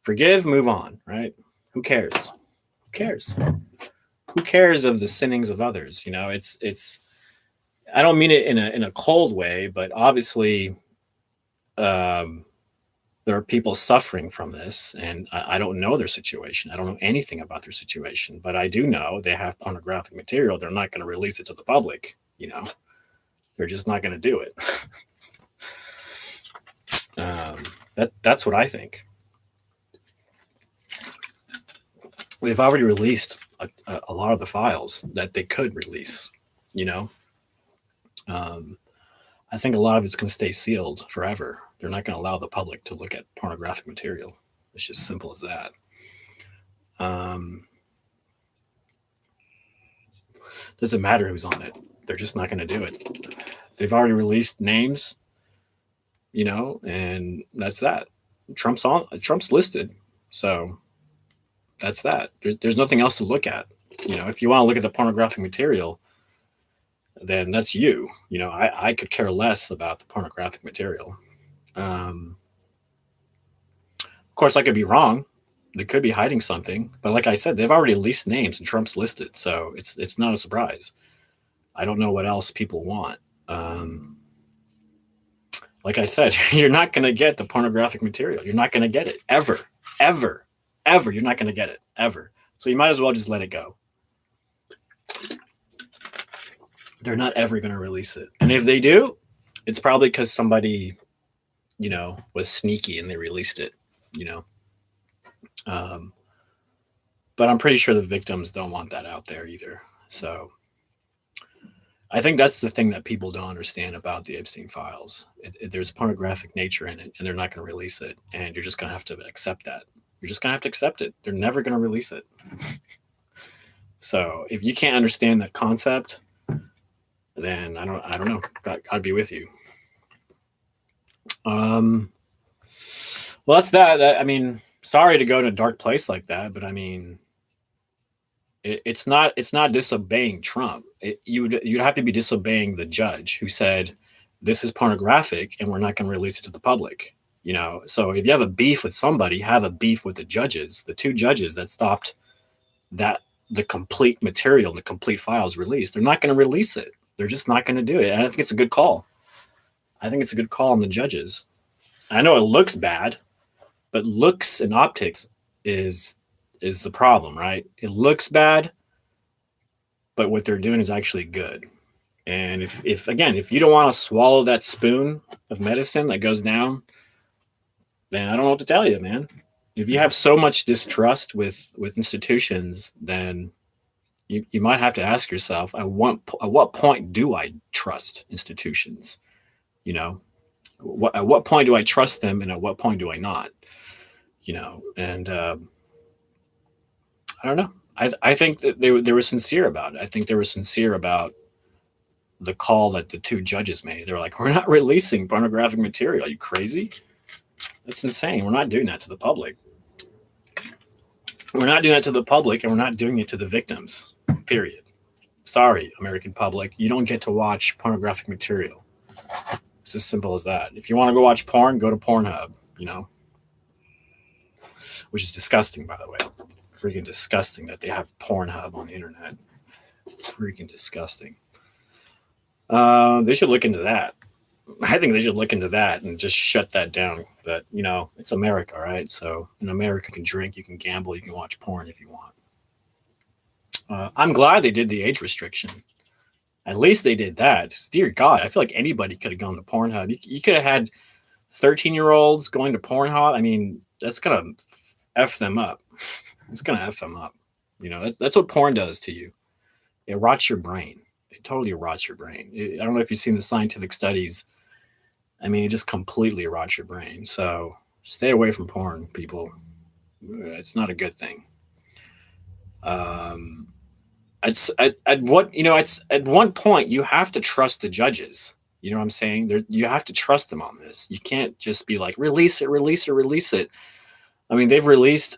Forgive, move on, right? Who cares? Who cares? Who cares of the sinnings of others? You know, it's I don't mean it in a cold way, but obviously the there are people suffering from this, and I don't know their situation. I don't know anything about their situation, but I do know they have pornographic material. They're not going to release it to the public. They're just not going to do it. That's what I think. They've already released a lot of the files that they could release. I think a lot of it's going to stay sealed forever. They're not going to allow the public to look at pornographic material. It's just simple as that. Doesn't matter who's on it. They're just not going to do it. They've already released names, and that's that. Trump's listed, so that's that. There's nothing else to look at. If you want to look at the pornographic material, then that's you. I could care less about the pornographic material. Of course, I could be wrong. They could be hiding something, but like I said, they've already released names and Trump's listed, so it's not a surprise. I don't know what else people want. Like I said, you're not going to get the pornographic material. You're not going to get it ever. You're not going to get it ever. So you might as well just let it go. They're not ever going to release it. And if they do, it's probably because somebody, was sneaky and they released it, But I'm pretty sure the victims don't want that out there either. So I think that's the thing that people don't understand about the Epstein files. There's pornographic nature in it, and they're not going to release it. And you're just going to have to accept that. You're just going to have to accept it. They're never going to release it. So if you can't understand that concept, then I don't know. God be with you. Well, that's that. I mean, sorry to go to a dark place like that, but I mean, it's not disobeying Trump. You'd have to be disobeying the judge who said this is pornographic and we're not going to release it to the public. So if you have a beef with somebody, have a beef with the judges, the two judges that stopped the complete material, the complete files released. They're not going to release it. They're just not going to do it. And I think it's a good call. I think it's a good call on the judges. I know it looks bad, but looks and optics is the problem, right? It looks bad, but what they're doing is actually good. And if you don't want to swallow that spoon of medicine that goes down, then I don't know what to tell you, man. If you have so much distrust with institutions, then you might have to ask yourself, at what point do I trust institutions? At what point do I trust them, and at what point do I not? And I don't know. I think that they were sincere about it. I think they were sincere about the call that the two judges made. They're like, we're not releasing pornographic material. Are you crazy? That's insane. We're not doing that to the public. We're not doing that to the public, and we're not doing it to the victims, period. Sorry, American public. You don't get to watch pornographic material. It's as simple as that. If you want to go watch porn, go to Pornhub, which is disgusting, by the way. Freaking disgusting that they have Pornhub on the internet. Freaking disgusting. They should look into that. I think they should look into that and just shut that down. But, it's America, right? So in America, you can drink, you can gamble, you can watch porn if you want. I'm glad they did the age restriction. At least they did that. Dear God, I feel like anybody could have gone to Pornhub. You could have had 13-year-olds going to Pornhub. I mean, that's going to F them up. It's going to F them up. That's what porn does to you. It rots your brain. It totally rots your brain. I don't know if you've seen the scientific studies. I mean, it just completely rots your brain. So stay away from porn, people. It's not a good thing. It's at one point you have to trust the judges. You know what I'm saying? You have to trust them on this. You can't just be like, release it. I mean, they've released,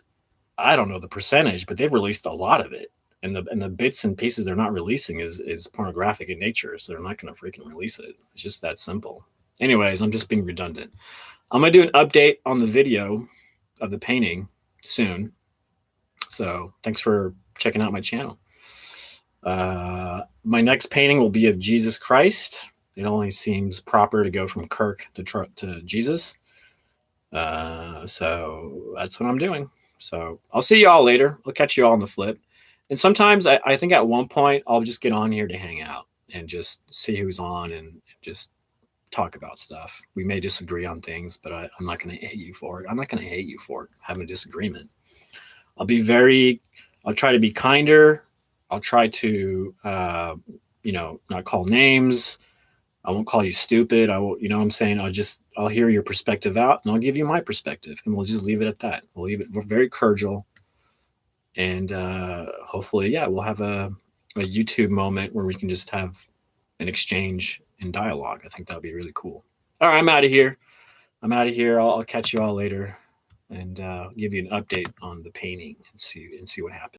I don't know the percentage, but they've released a lot of it. And the bits and pieces they're not releasing is pornographic in nature, so they're not going to freaking release it. It's just that simple. Anyways, I'm just being redundant. I'm going to do an update on the video of the painting soon. So thanks for checking out my channel. My next painting will be of Jesus Christ. It only seems proper to go from Kirk to Jesus. So that's what I'm doing. So I'll see you all later. I'll catch you all on the flip. And sometimes I think at one point I'll just get on here to hang out and just see who's on and just talk about stuff. We may disagree on things, but I'm not going to hate you for it. I'm not going to hate you for having a disagreement. I'll try to be kinder. I'll try to, not call names. I won't call you stupid. I will, you know what I'm saying? I'll hear your perspective out and I'll give you my perspective and we'll just leave it at that. We'll leave it very cordial. And hopefully, yeah, we'll have a YouTube moment where we can just have an exchange and dialogue. I think that'll be really cool. All right, I'm out of here. I'll catch you all later and give you an update on the painting and see what happens.